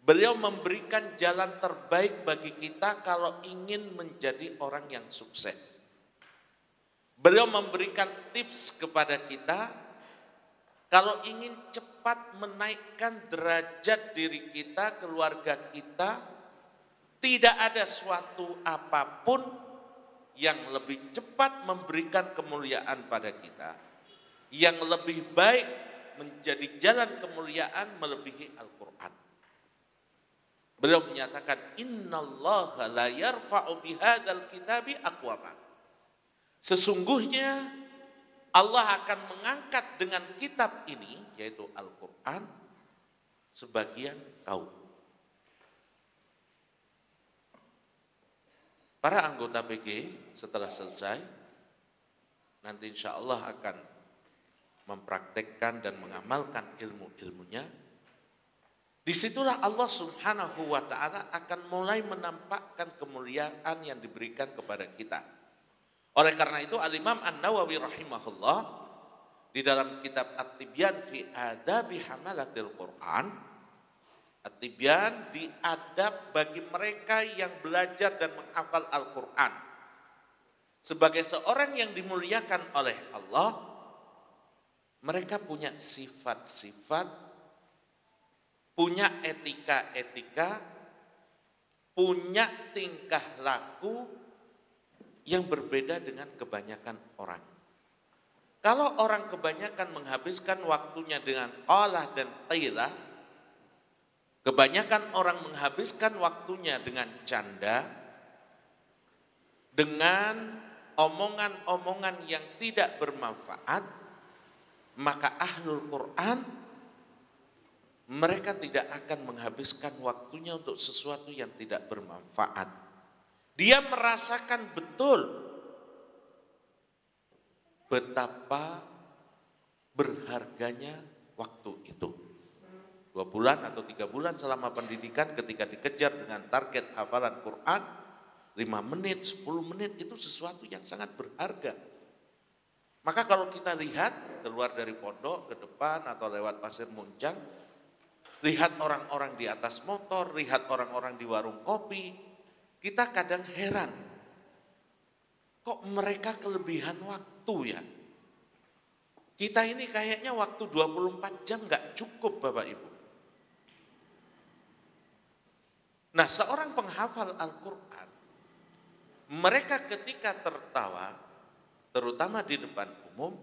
beliau memberikan jalan terbaik bagi kita kalau ingin menjadi orang yang sukses. Beliau memberikan tips kepada kita kalau ingin cepat menaikkan derajat diri kita, keluarga kita, tidak ada suatu apapun yang lebih cepat memberikan kemuliaan pada kita, yang lebih baik menjadi jalan kemuliaan melebihi Al-Quran. Beliau menyatakan, innallaha la yarfa'u bihadzal kitabi aqwama. Sesungguhnya Allah akan mengangkat dengan kitab ini, yaitu Al-Quran, sebagian kaum. Para anggota PG setelah selesai, nanti insya Allah akan mempraktekkan dan mengamalkan ilmu-ilmunya. Disitulah Allah Subhanahu wa Ta'ala akan mulai menampakkan kemuliaan yang diberikan kepada kita. Oleh karena itu Al-Imam An-Nawawi rahimahullah di dalam kitab At-Tibyan fi Adabi Hamalatil Quran, At-Tibyan di adab bagi mereka yang belajar dan menghafal Al-Quran. Sebagai seorang yang dimuliakan oleh Allah, mereka punya sifat-sifat, punya etika-etika, punya tingkah laku yang berbeda dengan kebanyakan orang. Kalau orang kebanyakan menghabiskan waktunya dengan qalah dan qila, kebanyakan orang menghabiskan waktunya dengan canda, dengan omongan-omongan yang tidak bermanfaat, maka ahlul Quran mereka tidak akan menghabiskan waktunya untuk sesuatu yang tidak bermanfaat. Dia merasakan betul betapa berharganya waktu itu. 2 bulan atau 3 bulan selama pendidikan ketika dikejar dengan target hafalan Quran, 5 menit, 10 menit itu sesuatu yang sangat berharga. Maka kalau kita lihat keluar dari pondok ke depan atau lewat Pasir Muncang, lihat orang-orang di atas motor, lihat orang-orang di warung kopi, kita kadang heran, kok mereka kelebihan waktu ya? Kita ini kayaknya waktu 24 jam gak cukup Bapak Ibu. Nah, seorang penghafal Al-Quran, mereka ketika tertawa, terutama di depan umum,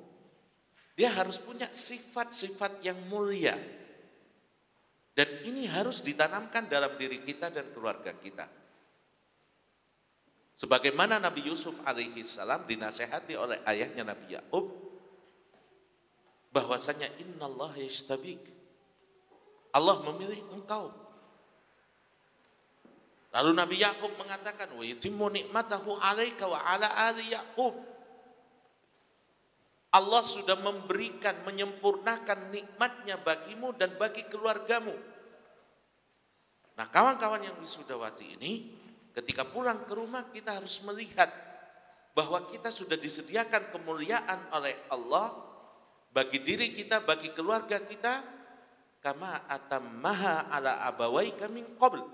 dia harus punya sifat-sifat yang mulia. Dan ini harus ditanamkan dalam diri kita dan keluarga kita. Sebagaimana Nabi Yusuf alaihi salam dinasehati oleh ayahnya Nabi Yakub, bahwasanya innallaha yastabik, Allah memilih engkau. Lalu Nabi Yakub mengatakan, wa yutimmu nikmatahu 'alaika wa 'ala ali Yakub. Allah sudah memberikan, menyempurnakan nikmatnya bagimu dan bagi keluargamu. Nah, kawan-kawan yang wisudawati ini, ketika pulang ke rumah kita harus melihat bahwa kita sudah disediakan kemuliaan oleh Allah bagi diri kita, bagi keluarga kita, kama atammaha ala abawaika min qabl.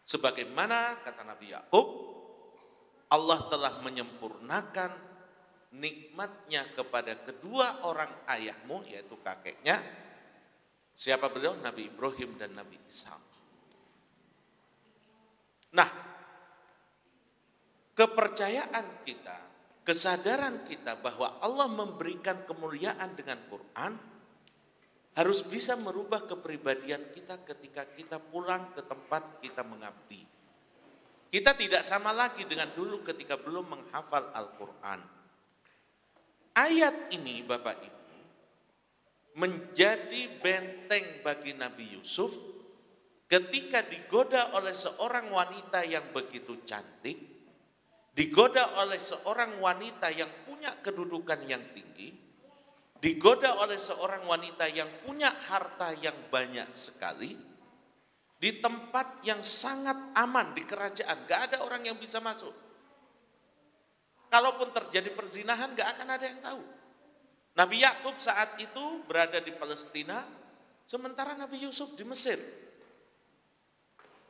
Sebagaimana kata Nabi Yakub, Allah telah menyempurnakan nikmatnya kepada kedua orang ayahmu, yaitu kakeknya. Siapa beliau? Nabi Ibrahim dan Nabi Ishak. Nah, kepercayaan kita, kesadaran kita bahwa Allah memberikan kemuliaan dengan Quran harus bisa merubah kepribadian kita ketika kita pulang ke tempat kita mengabdi. Kita tidak sama lagi dengan dulu ketika belum menghafal Al-Quran. Ayat ini Bapak Ibu menjadi benteng bagi Nabi Yusuf ketika digoda oleh seorang wanita yang begitu cantik, digoda oleh seorang wanita yang punya kedudukan yang tinggi, digoda oleh seorang wanita yang punya harta yang banyak sekali, di tempat yang sangat aman di kerajaan, gak ada orang yang bisa masuk. Kalaupun terjadi perzinahan gak akan ada yang tahu. Nabi Yakub saat itu berada di Palestina, sementara Nabi Yusuf di Mesir.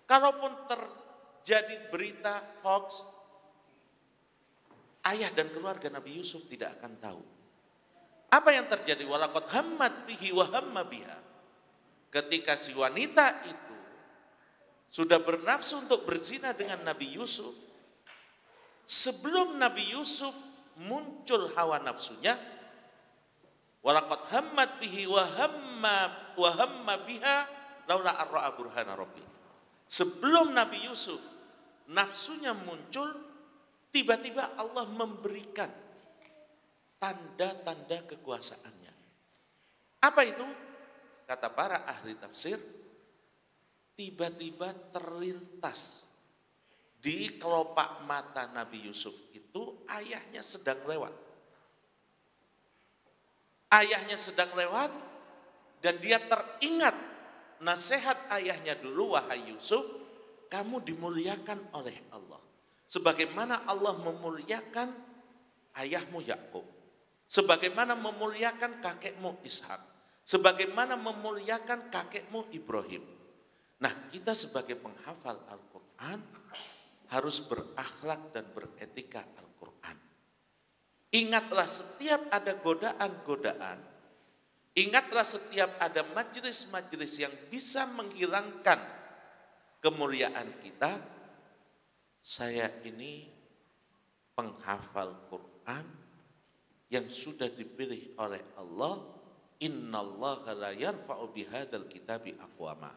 Kalaupun terjadi berita hoax, ayah dan keluarga Nabi Yusuf tidak akan tahu. Apa yang terjadi? Walaqad hammat bihi wa hamma biha. Ketika si wanita itu sudah bernafsu untuk berzina dengan Nabi Yusuf, sebelum Nabi Yusuf muncul hawa nafsunya, walaqad hammat bihi wa hamma biha laula arra'a burhana rabbi. Sebelum Nabi Yusuf nafsunya muncul, tiba-tiba Allah memberikan tanda-tanda kekuasaannya. Apa itu? Kata para ahli tafsir, tiba-tiba terlintas di kelopak mata Nabi Yusuf itu ayahnya sedang lewat. Ayahnya sedang lewat dan dia teringat nasihat ayahnya dulu, wahai Yusuf, kamu dimuliakan oleh Allah. Sebagaimana Allah memuliakan ayahmu Yakub. Sebagaimana memuliakan kakekmu Ishak. Sebagaimana memuliakan kakekmu Ibrahim. Nah, kita sebagai penghafal Al-Quran harus berakhlak dan beretika Al-Quran. Ingatlah setiap ada godaan-godaan, ingatlah setiap ada majelis-majelis yang bisa menghilangkan kemuliaan kita. Saya ini penghafal Quran yang sudah dipilih oleh Allah. Innallaha la yarfa'u bihadzal kitabi aqwama.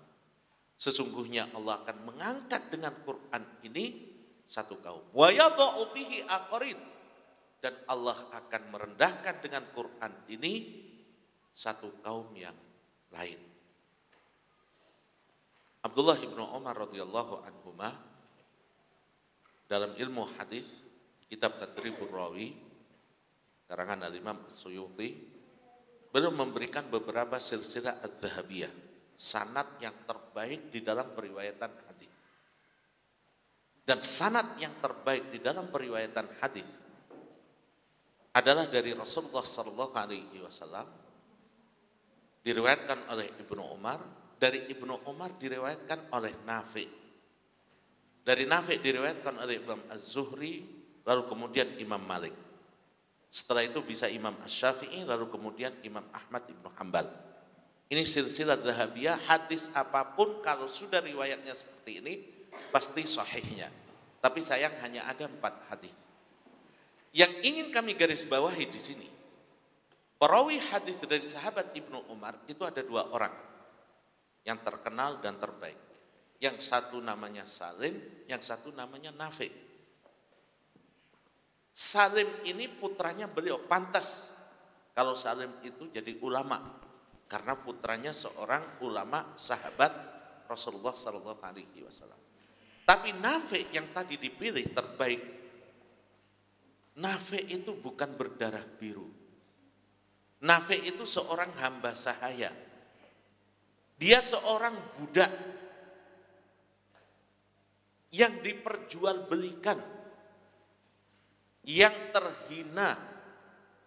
Sesungguhnya Allah akan mengangkat dengan Quran ini satu kaum. Wa yadha'u bihi akharin. Dan Allah akan merendahkan dengan Quran ini satu kaum yang lain. Abdullah ibnu Umar radhiyallahu anhuma dalam ilmu hadis, kitab Tadribur Rawi karangan Al-Imam As-Suyuti, beliau memberikan beberapa silsilah adz-dzahabiyah, sanad yang terbaik di dalam periwayatan hadis. Dan sanad yang terbaik di dalam periwayatan hadis adalah dari Rasulullah sallallahu alaihi wasallam, diriwayatkan oleh Ibnu Umar, dari Ibnu Umar diriwayatkan oleh Nafi'. Dari Nafi' diriwayatkan oleh Imam Az-Zuhri, lalu kemudian Imam Malik. Setelah itu bisa Imam Asy-Syafi'i, lalu kemudian Imam Ahmad Ibnu Hanbal. Ini silsilah dzahabiyah, hadis apapun kalau sudah riwayatnya seperti ini pasti sahihnya. Tapi sayang hanya ada 4 hadis. Yang ingin kami garis bawahi di sini, perawi hadis dari sahabat Ibnu Umar itu ada 2 orang yang terkenal dan terbaik. Yang satu namanya Salim, yang satu namanya Nafi'. Salim ini putranya beliau, pantas kalau Salim itu jadi ulama karena putranya seorang ulama sahabat Rasulullah sallallahu alaihi wasallam. Tapi Nafi' yang tadi dipilih terbaik, Nafi' itu bukan berdarah biru. Nafi' itu seorang hamba sahaya. Dia seorang budak yang diperjualbelikan, yang terhina,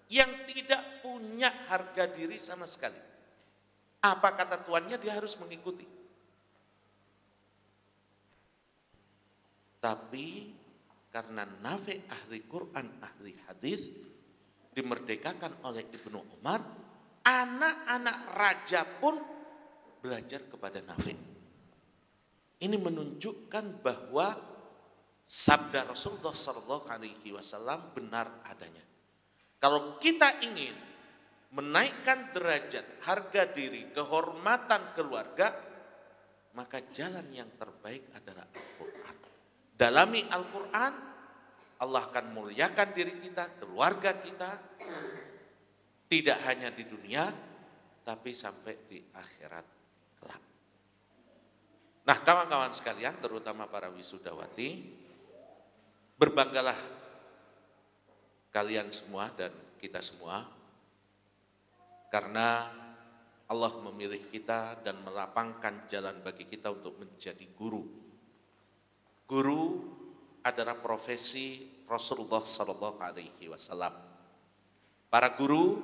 yang tidak punya harga diri sama sekali. Apa kata tuannya dia harus mengikuti. Tapi karena Nafi' ahli Quran, ahli hadis, dimerdekakan oleh Ibnu Umar, anak-anak raja pun belajar kepada Nafi'. Ini menunjukkan bahwa sabda Rasulullah sallallahu alaihi wasallam benar adanya. Kalau kita ingin menaikkan derajat, harga diri, kehormatan keluarga, maka jalan yang terbaik adalah Al-Quran. Dalami Al-Quran, Allah akan muliakan diri kita, keluarga kita, tidak hanya di dunia, tapi sampai di akhirat kelak. Nah, kawan-kawan sekalian, terutama para wisudawati, berbanggalah kalian semua dan kita semua, karena Allah memilih kita dan melapangkan jalan bagi kita untuk menjadi guru. Guru adalah profesi Rasulullah SAW. Para guru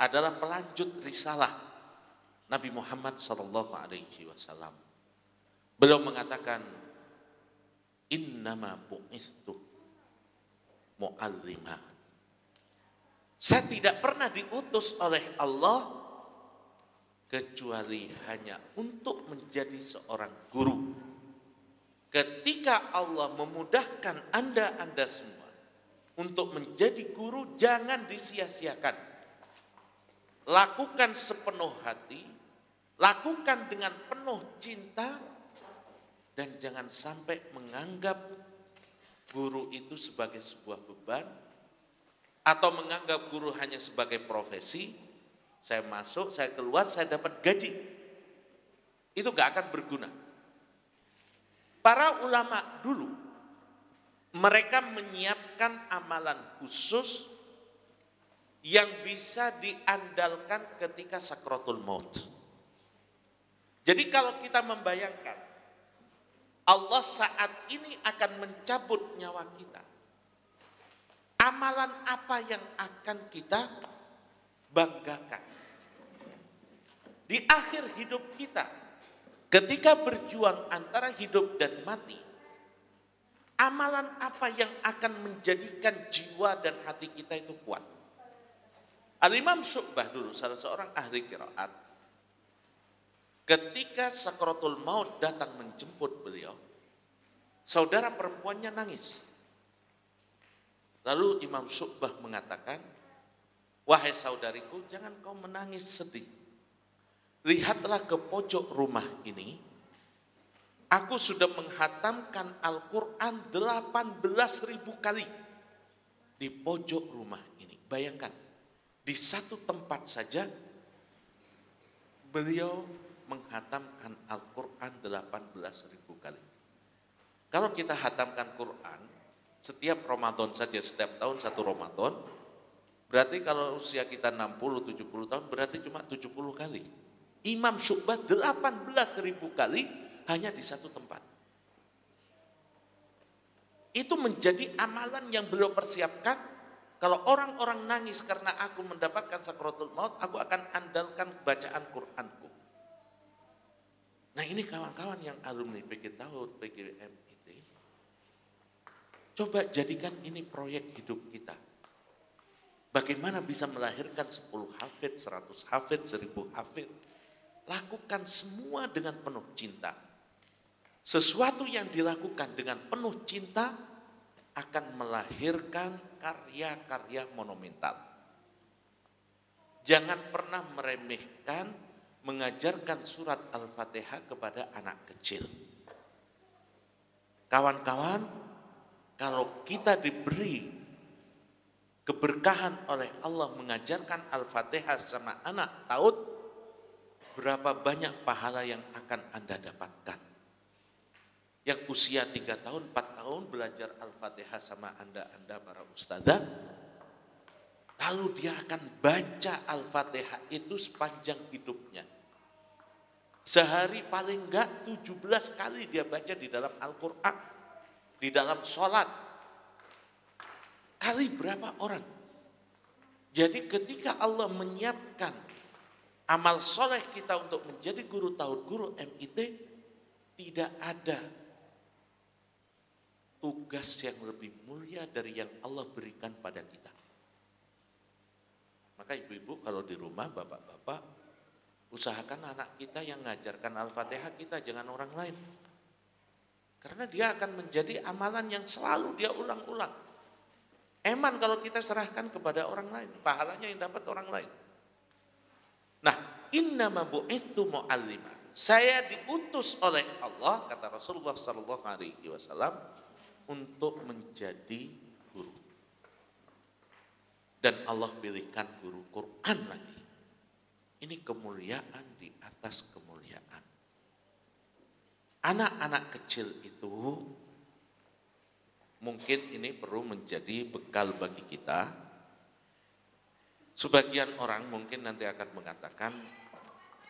adalah pelanjut risalah Nabi Muhammad SAW. Beliau mengatakan, innama bu'istu mu'allima. Saya tidak pernah diutus oleh Allah kecuali hanya untuk menjadi seorang guru. Ketika Allah memudahkan Anda semua untuk menjadi guru, jangan disia-siakan. Lakukan sepenuh hati, lakukan dengan penuh cinta, dan jangan sampai menganggap guru itu sebagai sebuah beban, atau menganggap guru hanya sebagai profesi. Saya masuk, saya keluar, saya dapat gaji. Itu gak akan berguna. Para ulama dulu, mereka menyiapkan amalan khusus yang bisa diandalkan ketika sakratul maut. Jadi kalau kita membayangkan Allah saat ini akan mencabut nyawa kita, amalan apa yang akan kita banggakan? Di akhir hidup kita, ketika berjuang antara hidup dan mati, amalan apa yang akan menjadikan jiwa dan hati kita itu kuat? Al-Imam Syu'bah dulu, salah seorang ahli qiraat, ketika sakratul maut datang menjemput beliau, saudara perempuannya nangis. Lalu Imam Syu'bah mengatakan, wahai saudariku, jangan kau menangis sedih. Lihatlah ke pojok rumah ini, aku sudah menghatamkan Al-Quran 18.000 kali di pojok rumah ini. Bayangkan, di satu tempat saja beliau menghatamkan Al-Quran 18.000 kali. Kalau kita hatamkan Quran setiap Ramadan saja, setiap tahun satu Ramadan, berarti kalau usia kita 60-70 tahun berarti cuma 70 kali. Imam Syu'bah 18.000 kali hanya di satu tempat. Itu menjadi amalan yang beliau persiapkan. Kalau orang-orang nangis karena aku mendapatkan sakratul maut, aku akan andalkan bacaan Qur'anku. Nah ini kawan-kawan yang alumni PG Tauhid, PGMIT, coba jadikan ini proyek hidup kita. Bagaimana bisa melahirkan 10 hafid, 100 hafid, 1000 hafid. Lakukan semua dengan penuh cinta. Sesuatu yang dilakukan dengan penuh cinta akan melahirkan karya-karya monumental. Jangan pernah meremehkan mengajarkan surat Al-Fatihah kepada anak kecil. Kawan-kawan, kalau kita diberi keberkahan oleh Allah mengajarkan Al-Fatihah sama anak taut, berapa banyak pahala yang akan Anda dapatkan. Yang usia 3 tahun, 4 tahun belajar Al-Fatihah sama Anda para ustadzah, lalu dia akan baca Al-Fatihah itu sepanjang hidupnya. Sehari paling enggak 17 kali dia baca di dalam Al-Quran, di dalam sholat. Kali berapa orang? Jadi ketika Allah menyiapkan amal soleh kita untuk menjadi guru tauhid, guru MIT, tidak ada tugas yang lebih mulia dari yang Allah berikan pada kita. Maka ibu-ibu kalau di rumah, bapak-bapak, usahakan anak kita yang mengajarkan Al-Fatihah kita, jangan orang lain. Karena dia akan menjadi amalan yang selalu dia ulang-ulang. Eman kalau kita serahkan kepada orang lain, pahalanya yang dapat orang lain. Nah, innama bu'itsu mu'allima. Saya diutus oleh Allah, kata Rasulullah SAW, untuk menjadi guru. Dan Allah pilihkan guru Quran lagi. Ini kemuliaan di atas kemuliaan. Anak-anak kecil itu mungkin ini perlu menjadi bekal bagi kita. Sebagian orang mungkin nanti akan mengatakan,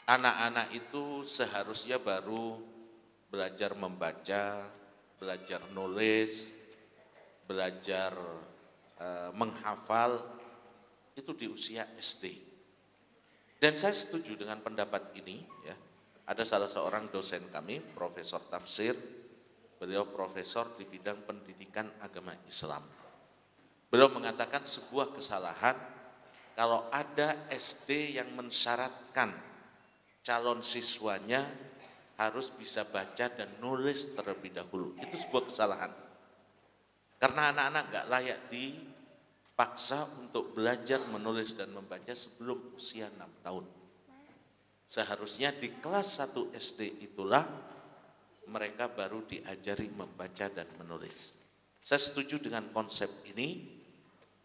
anak-anak itu seharusnya baru belajar membaca, belajar nulis, belajar menghafal itu di usia SD. Dan saya setuju dengan pendapat ini ya. Ada salah seorang dosen kami, Profesor Tafsir, beliau profesor di bidang pendidikan agama Islam. Beliau mengatakan sebuah kesalahan kalau ada SD yang mensyaratkan calon siswanya harus bisa baca dan nulis terlebih dahulu. Itu sebuah kesalahan. Karena anak-anak gak layak dipaksa untuk belajar menulis dan membaca sebelum usia 6 tahun. Seharusnya di kelas 1 SD itulah mereka baru diajari membaca dan menulis. Saya setuju dengan konsep ini,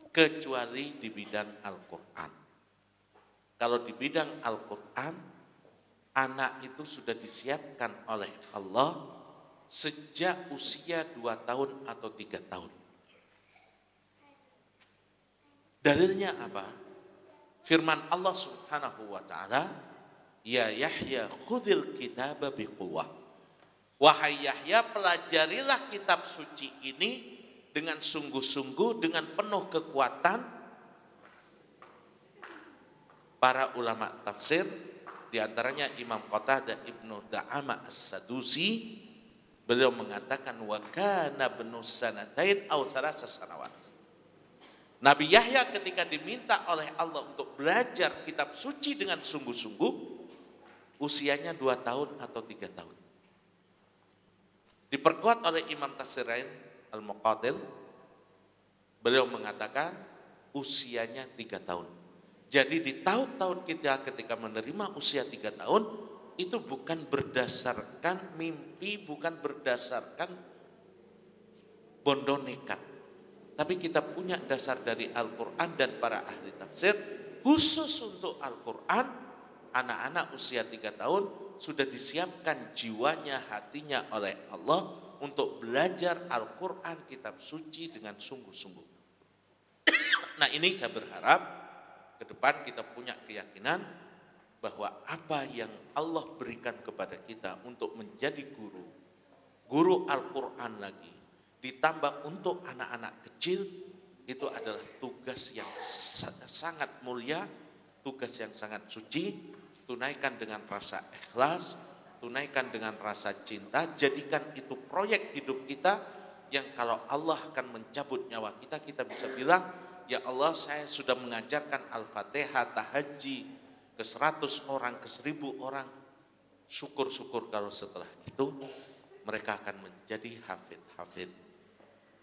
kecuali di bidang Al-Quran. Kalau di bidang Al-Quran, anak itu sudah disiapkan oleh Allah sejak usia 2 tahun atau 3 tahun. Dalilnya apa? Firman Allah Subhanahu wa ta'ala, ya Yahya khudhil kitaba biquwwah. Wahai Yahya, pelajarilah kitab suci ini dengan sungguh-sungguh, dengan penuh kekuatan. Para ulama tafsir, diantaranya Imam Qatadah Ibnu Da'ama As-Sadusi, beliau mengatakan wa kana ibnu sanatain aw thalatsa sanawat. Nabi Yahya ketika diminta oleh Allah untuk belajar kitab suci dengan sungguh-sungguh, usianya 2 tahun atau 3 tahun. Diperkuat oleh Imam Tafsirain Al-Muqatil, beliau mengatakan usianya 3 tahun. Jadi di tahun-tahun kita ketika menerima usia 3 tahun, itu bukan berdasarkan mimpi, bukan berdasarkan bondo nekat. Tapi kita punya dasar dari Al-Quran dan para ahli tafsir, khusus untuk Al-Quran, anak-anak usia 3 tahun sudah disiapkan jiwanya, hatinya oleh Allah untuk belajar Al-Quran, kitab suci dengan sungguh-sungguh. Nah ini saya berharap ke depan kita punya keyakinan bahwa apa yang Allah berikan kepada kita untuk menjadi guru Al-Quran lagi, ditambah untuk anak-anak kecil, itu adalah tugas yang sangat mulia, tugas yang sangat suci. Tunaikan dengan rasa ikhlas, tunaikan dengan rasa cinta, jadikan itu proyek hidup kita yang kalau Allah akan mencabut nyawa kita, kita bisa bilang, ya Allah saya sudah mengajarkan Al-Fatihah, tahajji ke 100 orang, ke 1000 orang. Syukur-syukur kalau setelah itu mereka akan menjadi hafid-hafid.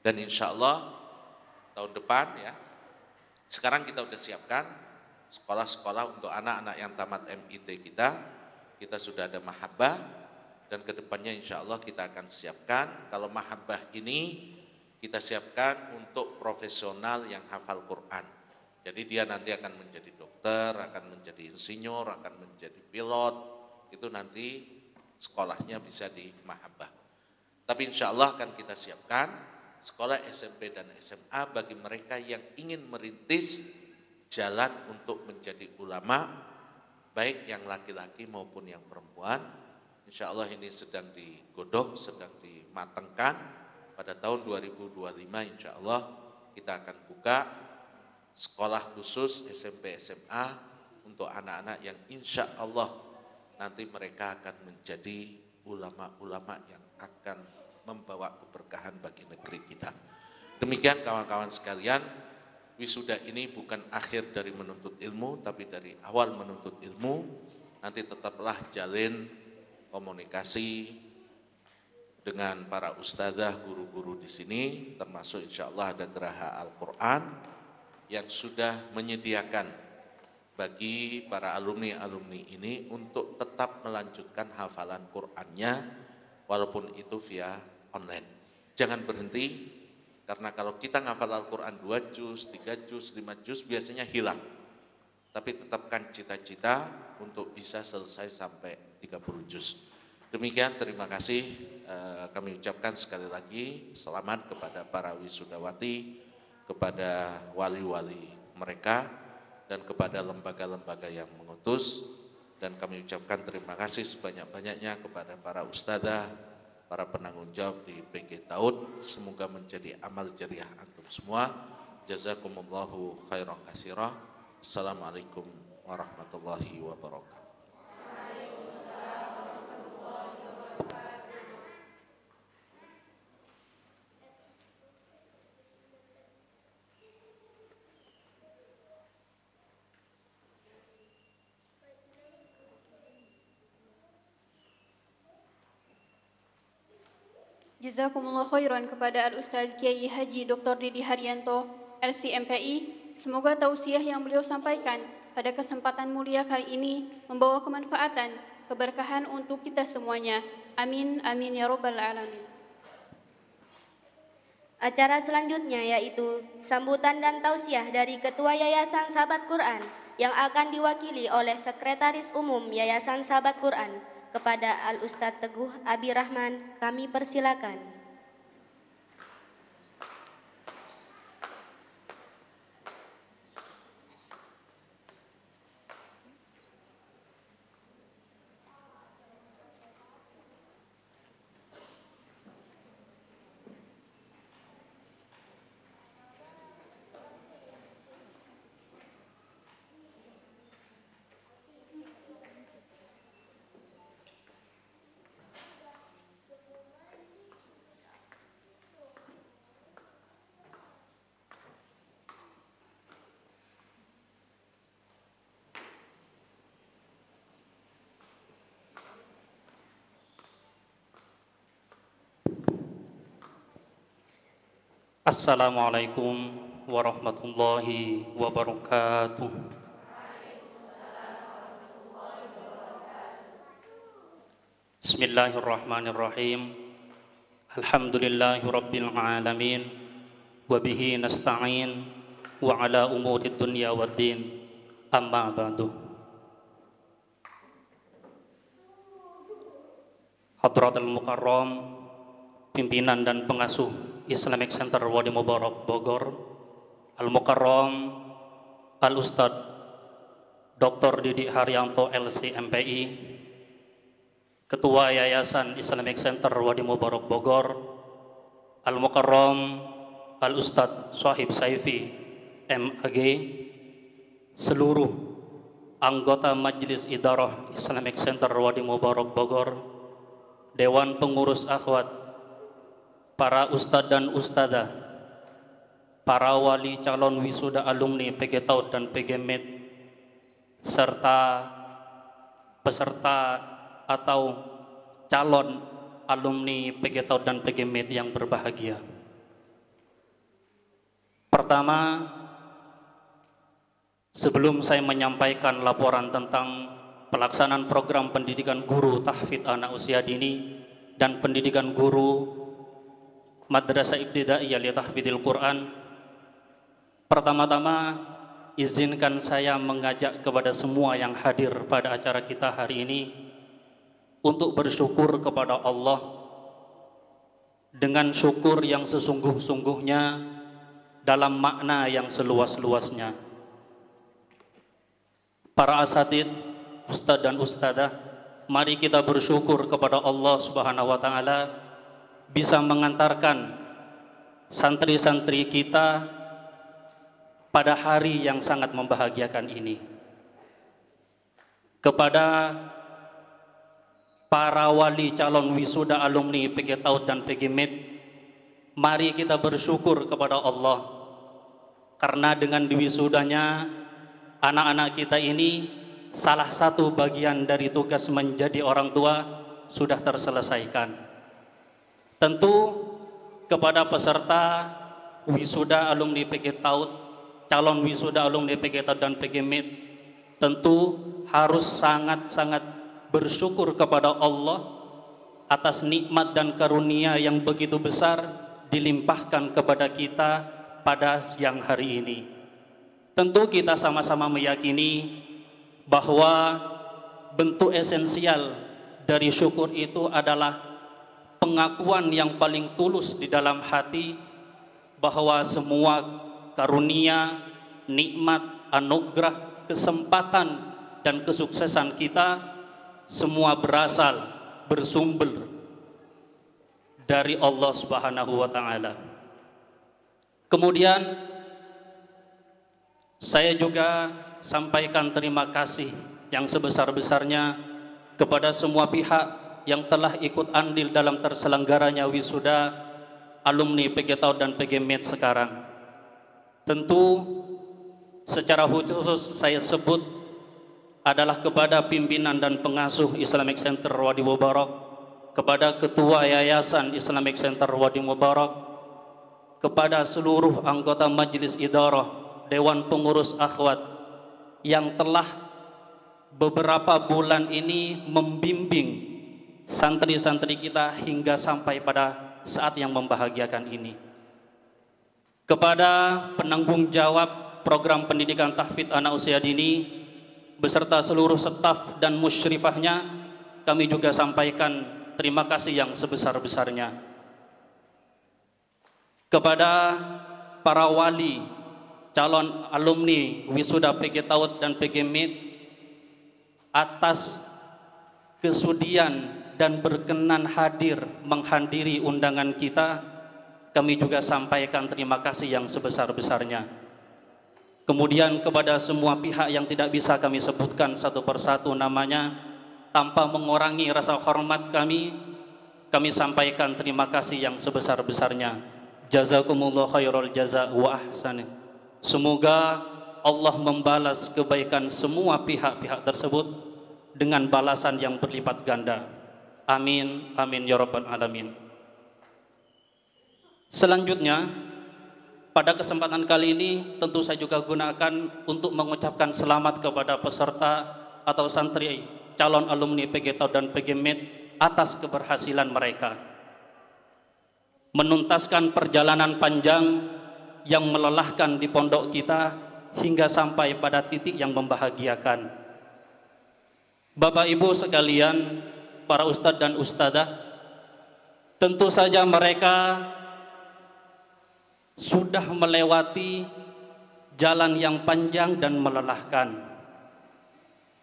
Dan insya Allah tahun depan ya, sekarang kita udah siapkan sekolah-sekolah untuk anak-anak yang tamat MIT kita sudah ada mahabbah, dan kedepannya insya Allah kita akan siapkan, kalau mahabbah ini kita siapkan untuk profesional yang hafal Quran. Jadi dia nanti akan menjadi dokter, akan menjadi insinyur, akan menjadi pilot, itu nanti sekolahnya bisa di mahabbah. Tapi insya Allah akan kita siapkan sekolah SMP dan SMA bagi mereka yang ingin merintis jalan untuk menjadi ulama, baik yang laki-laki maupun yang perempuan. Insya Allah ini sedang digodok, sedang dimatangkan. Pada tahun 2025 insya Allah kita akan buka sekolah khusus SMP SMA untuk anak-anak yang insya Allah nanti mereka akan menjadi ulama-ulama yang akan membawa keberkahan bagi negeri kita. Demikian kawan-kawan sekalian, wisuda ini bukan akhir dari menuntut ilmu, tapi dari awal menuntut ilmu, nanti tetaplah jalin komunikasi dengan para ustadzah, guru-guru di sini, termasuk insya Allah ada Geraha Al-Quran yang sudah menyediakan bagi para alumni-alumni ini untuk tetap melanjutkan hafalan Qur'annya walaupun itu via online. Jangan berhenti. Karena kalau kita ngafal Al-Quran 2 juz, 3 juz, 5 juz biasanya hilang. Tapi tetapkan cita-cita untuk bisa selesai sampai 30 juz. Demikian, terima kasih. Kami ucapkan sekali lagi selamat kepada para wisudawati, kepada wali-wali mereka, dan kepada lembaga-lembaga yang mengutus. Dan kami ucapkan terima kasih sebanyak-banyaknya kepada para ustadzah, para penanggung jawab di PG Taud. Semoga menjadi amal jariah antum semua. Jazakumullahu khairan katsira. Assalamualaikum warahmatullahi wabarakatuh. Jazakumullah khairan kepada Al-Ustadz Kiai Haji Dr. Didi Haryanto, LCMPI. Semoga tausiah yang beliau sampaikan pada kesempatan mulia kali ini membawa kemanfaatan, keberkahan untuk kita semuanya. Amin, amin ya rabbal alamin. Acara selanjutnya yaitu sambutan dan tausiah dari Ketua Yayasan Sahabat Quran yang akan diwakili oleh Sekretaris Umum Yayasan Sahabat Quran. Kepada Al-Ustadz Teguh Abi Rahman, kami persilakan. Assalamualaikum warahmatullahi wabarakatuh. Bismillahirrahmanirrahim. Alhamdulillahi rabbil alamin. Wa bihi nasta'in wa ala umuri dunya waddin. Amma ba'du. Hadratul Mukarram, pimpinan dan pengasuh Islamic Center Wadi Mubarak Bogor, Al-Mukarram Al-Ustadz Dr. Didi Haryanto LCMPI, Ketua Yayasan Islamic Center Wadi Mubarak Bogor, Al-Mukarram Al-Ustadz Syahib Saifi MAG, seluruh anggota Majelis Idarah Islamic Center Wadi Mubarak Bogor, Dewan Pengurus Akhwat, para ustadz dan ustadzah, para wali calon wisuda alumni PG Taud dan PG Med, serta peserta atau calon alumni PG Taud dan PG Med yang berbahagia. Pertama, sebelum saya menyampaikan laporan tentang pelaksanaan program pendidikan guru tahfidz anak usia dini dan pendidikan guru Madrasah Ibtidaiyah li Tahfidzil Quran, pertama-tama izinkan saya mengajak kepada semua yang hadir pada acara kita hari ini untuk bersyukur kepada Allah dengan syukur yang sesungguh-sungguhnya dalam makna yang seluas-luasnya. Para asatidz, ustadz dan ustadzah, mari kita bersyukur kepada Allah Subhanahu wa taala bisa mengantarkan santri-santri kita pada hari yang sangat membahagiakan ini. Kepada para wali calon wisuda alumni PG Taud dan PG Med, mari kita bersyukur kepada Allah karena dengan diwisudanya anak-anak kita ini salah satu bagian dari tugas menjadi orang tua sudah terselesaikan. Tentu kepada peserta wisuda alumni PG Taud, calon wisuda alumni PG Taud dan PG Med, tentu harus sangat-sangat bersyukur kepada Allah atas nikmat dan karunia yang begitu besar dilimpahkan kepada kita pada siang hari ini. Tentu kita sama-sama meyakini bahwa bentuk esensial dari syukur itu adalah pengakuan yang paling tulus di dalam hati bahwa semua karunia, nikmat, anugerah, kesempatan dan kesuksesan kita semua berasal, bersumber dari Allah Subhanahu wa taala. Kemudian saya juga sampaikan terima kasih yang sebesar-besarnya kepada semua pihak yang telah ikut andil dalam terselenggaranya wisuda alumni PG TAUD dan PG MED sekarang. Tentu secara khusus saya sebut adalah kepada pimpinan dan pengasuh Islamic Center Wadi Mubarak, kepada ketua Yayasan Islamic Center Wadi Mubarak, kepada seluruh anggota Majelis Idarah, Dewan Pengurus Akhwat yang telah beberapa bulan ini membimbing santri-santri kita hingga sampai pada saat yang membahagiakan ini. Kepada penanggung jawab program pendidikan tahfidz anak usia dini beserta seluruh staf dan musyrifahnya, kami juga sampaikan terima kasih yang sebesar-besarnya. Kepada para wali calon alumni wisuda PG TAUD dan PG MED atas kesudian dan berkenan hadir menghadiri undangan kita, kami juga sampaikan terima kasih yang sebesar-besarnya. Kemudian kepada semua pihak yang tidak bisa kami sebutkan satu persatu namanya, tanpa mengurangi rasa hormat kami sampaikan terima kasih yang sebesar-besarnya. Jazakumullah khairul jaza wa ahsani. Semoga Allah membalas kebaikan semua pihak-pihak tersebut dengan balasan yang berlipat ganda. Amin, amin ya rabbal alamin. Selanjutnya, pada kesempatan kali ini tentu saya juga gunakan untuk mengucapkan selamat kepada peserta atau santri calon alumni PG TAUD dan PG MED atas keberhasilan mereka menuntaskan perjalanan panjang yang melelahkan di pondok kita hingga sampai pada titik yang membahagiakan. Bapak Ibu sekalian, para ustadz dan ustadzah, tentu saja mereka sudah melewati jalan yang panjang dan melelahkan.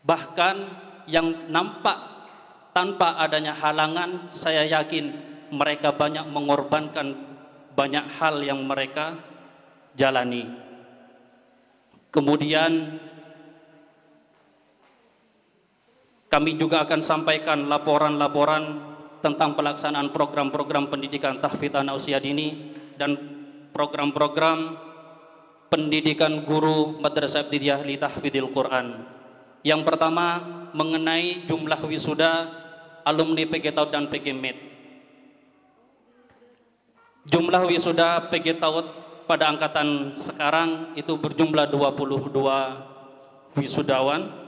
Bahkan yang nampak tanpa adanya halangan, saya yakin mereka banyak mengorbankan banyak hal yang mereka jalani. Kemudian kami juga akan sampaikan laporan-laporan tentang pelaksanaan program-program pendidikan tahfidz anak usia dini dan program-program pendidikan guru Madrasah Ibtidaiyah li Tahfidzil Quran. Yang pertama mengenai jumlah wisuda alumni PG TAUD dan PG MED. Jumlah wisuda PG TAUD pada angkatan sekarang itu berjumlah 22 wisudawan.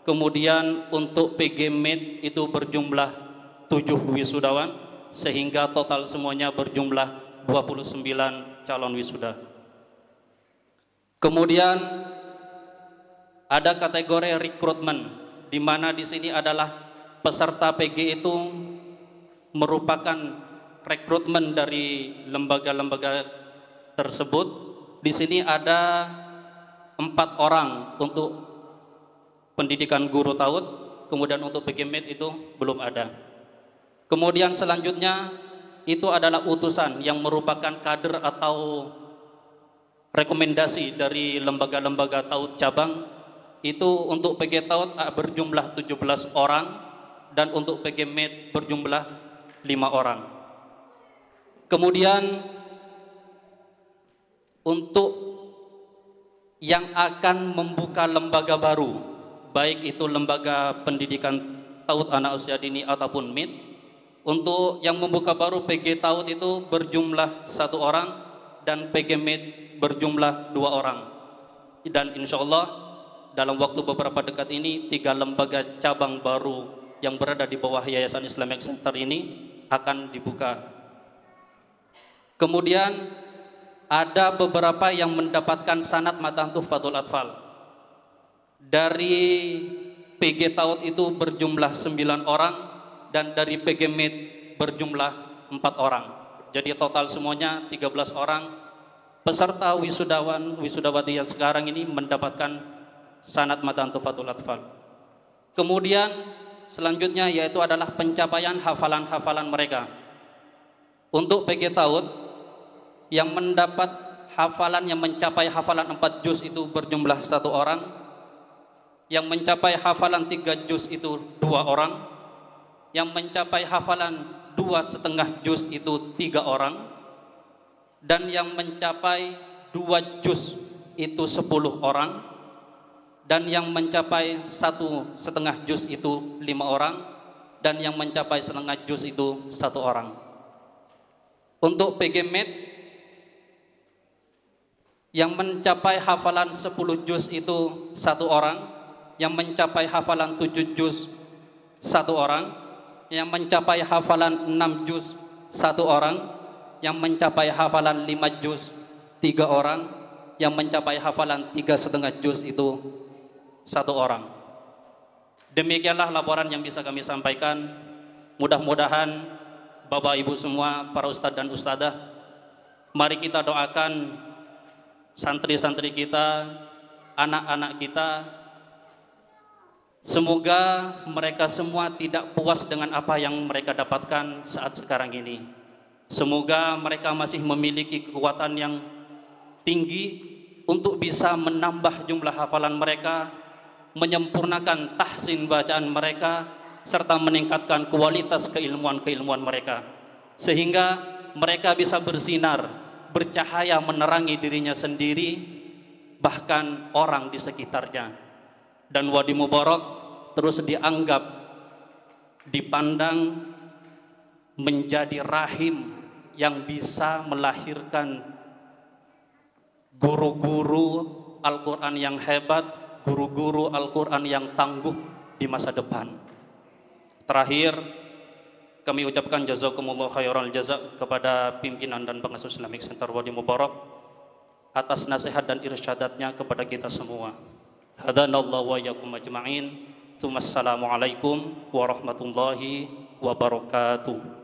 Kemudian untuk PG MED itu berjumlah 7 wisudawan, sehingga total semuanya berjumlah 29 calon wisuda. Kemudian ada kategori rekrutmen, di mana di sini adalah peserta PG itu merupakan rekrutmen dari lembaga-lembaga tersebut. Di sini ada 4 orang untuk pendidikan guru TAUD, kemudian untuk PG MED itu belum ada. Kemudian selanjutnya itu adalah utusan yang merupakan kader atau rekomendasi dari lembaga-lembaga TAUD cabang. Itu untuk PG TAUD berjumlah 17 orang dan untuk PG MED berjumlah 5 orang. Kemudian untuk yang akan membuka lembaga baru, baik itu lembaga pendidikan TAUD anak usia dini ataupun MED, untuk yang membuka baru PG TAUD itu berjumlah 1 orang dan PG MED berjumlah 2 orang. Dan insya Allah dalam waktu beberapa dekat ini 3 lembaga cabang baru yang berada di bawah Yayasan Islamic Center ini akan dibuka. Kemudian ada beberapa yang mendapatkan sanad matan tuhfatul atfal. Dari PG TAUD itu berjumlah 9 orang dan dari PG MED berjumlah 4 orang. Jadi total semuanya 13 orang peserta wisudawan wisudawati yang sekarang ini mendapatkan sanad matan tuhfatul atfal. Kemudian selanjutnya yaitu adalah pencapaian hafalan-hafalan mereka. Untuk PG Taud yang mendapat hafalan yang mencapai hafalan 4 juz itu berjumlah 1 orang, yang mencapai hafalan 3 juz itu 2 orang, yang mencapai hafalan 2,5 juz itu 3 orang, dan yang mencapai 2 juz itu 10 orang, dan yang mencapai 1,5 juz itu 5 orang, dan yang mencapai setengah juz itu 1 orang. Untuk PG Med yang mencapai hafalan 10 juz itu 1 orang, yang mencapai hafalan 7 juz 1 orang, yang mencapai hafalan 6 juz 1 orang, yang mencapai hafalan 5 juz 3 orang, yang mencapai hafalan 3,5 juz itu 1 orang. Demikianlah laporan yang bisa kami sampaikan. Mudah-mudahan Bapak Ibu semua, para ustadz dan ustadzah, mari kita doakan santri-santri kita, anak-anak kita, semoga mereka semua tidak puas dengan apa yang mereka dapatkan saat sekarang ini. Semoga mereka masih memiliki kekuatan yang tinggi untuk bisa menambah jumlah hafalan mereka, menyempurnakan tahsin bacaan mereka, serta meningkatkan kualitas keilmuan-keilmuan mereka, sehingga mereka bisa bersinar, bercahaya, menerangi dirinya sendiri, bahkan orang di sekitarnya. Dan Wadi Mubarak terus dianggap, dipandang menjadi rahim yang bisa melahirkan guru-guru Al-Quran yang hebat, guru-guru Al-Quran yang tangguh di masa depan. Terakhir, kami ucapkan jazakumullah khairal jaza kepada pimpinan dan pengasuh Islamic Center Wadi Mubarak atas nasihat dan irsyadatnya kepada kita semua. Hadanallahu wa iyyakum ajma'in. Assalamualaikum warahmatullahi wabarakatuh.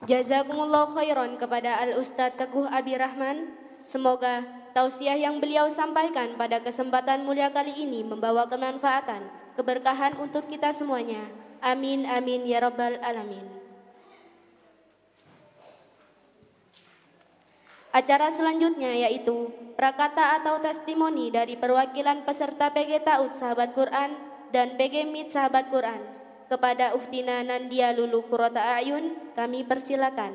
Jazakumullah khairan kepada Al-Ustadz Teguh Abi Rahman. Semoga tausiah yang beliau sampaikan pada kesempatan mulia kali ini membawa kemanfaatan, keberkahan untuk kita semuanya. Amin, amin, ya rabbal alamin. Acara selanjutnya yaitu prakata atau testimoni dari perwakilan peserta PG Taud Sahabat Quran dan PG Mid Sahabat Quran. Kepada Uftina Nandia Lulu Kurota Ayun, kami persilakan.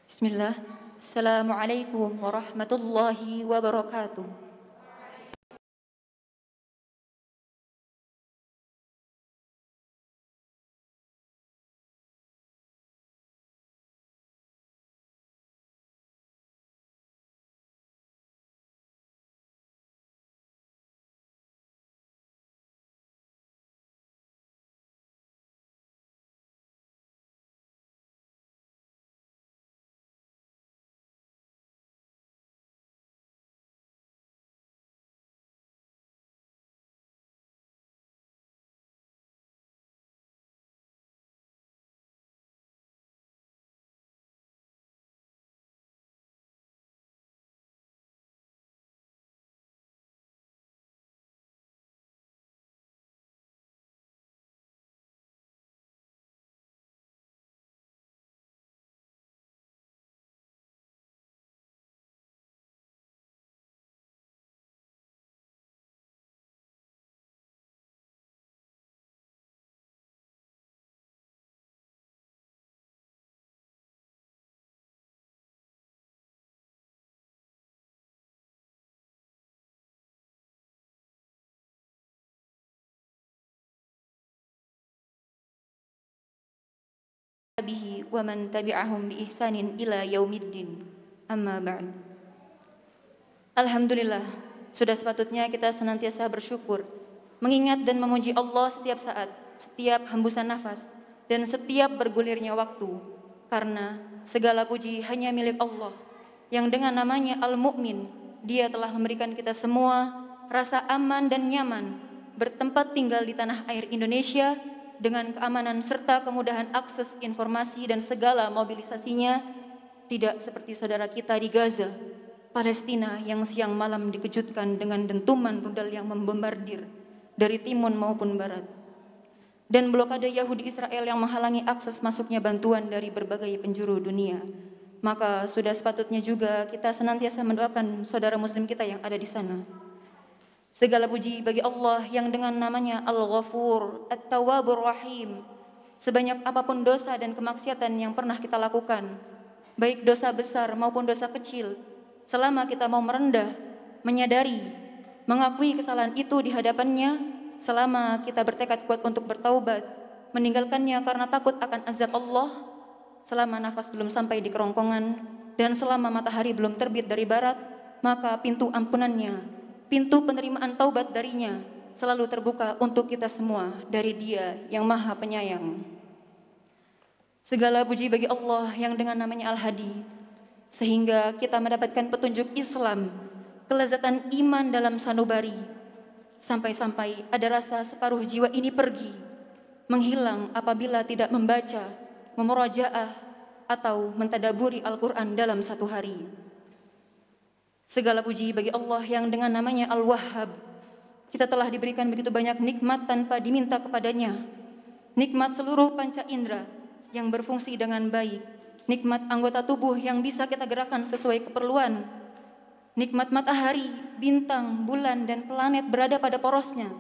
Bismillah. Assalamualaikum warahmatullahi wabarakatuh. Bihi wa man tabi'ahum bi ihsanin ila yaumiddin. Amma ba'd. Alhamdulillah, Sudah sepatutnya kita senantiasa bersyukur, mengingat dan memuji Allah setiap saat, setiap hembusan nafas, dan setiap bergulirnya waktu. Karena segala puji hanya milik Allah, yang dengan namanya Al-Mu'min, Dia telah memberikan kita semua rasa aman dan nyaman, bertempat tinggal di tanah air Indonesia, dengan keamanan serta kemudahan akses informasi dan segala mobilisasinya, tidak seperti saudara kita di Gaza, Palestina yang siang malam dikejutkan dengan dentuman rudal yang membombardir dari timun maupun barat, dan blokade Yahudi Israel yang menghalangi akses masuknya bantuan dari berbagai penjuru dunia. Maka sudah sepatutnya juga kita senantiasa mendoakan saudara muslim kita yang ada di sana. Segala puji bagi Allah yang dengan namanya Al-Ghafur, At-Tawwabur Rahim. Sebanyak apapun dosa dan kemaksiatan yang pernah kita lakukan, baik dosa besar maupun dosa kecil, selama kita mau merendah, menyadari, mengakui kesalahan itu di hadapannya, selama kita bertekad kuat untuk bertaubat, meninggalkannya karena takut akan azab Allah, selama nafas belum sampai di kerongkongan, dan selama matahari belum terbit dari barat, maka pintu ampunannya, pintu penerimaan taubat darinya selalu terbuka untuk kita semua dari Dia yang Maha Penyayang. Segala puji bagi Allah yang dengan namanya Al-Hadi, sehingga kita mendapatkan petunjuk Islam, kelezatan iman dalam sanubari, sampai-sampai ada rasa separuh jiwa ini pergi, menghilang apabila tidak membaca, memurajaah, atau mentadaburi Al-Quran dalam satu hari. Segala puji bagi Allah yang dengan namanya Al-Wahhab, kita telah diberikan begitu banyak nikmat tanpa diminta kepadanya, nikmat seluruh panca indera yang berfungsi dengan baik, nikmat anggota tubuh yang bisa kita gerakkan sesuai keperluan, nikmat matahari, bintang, bulan, dan planet berada pada porosnya,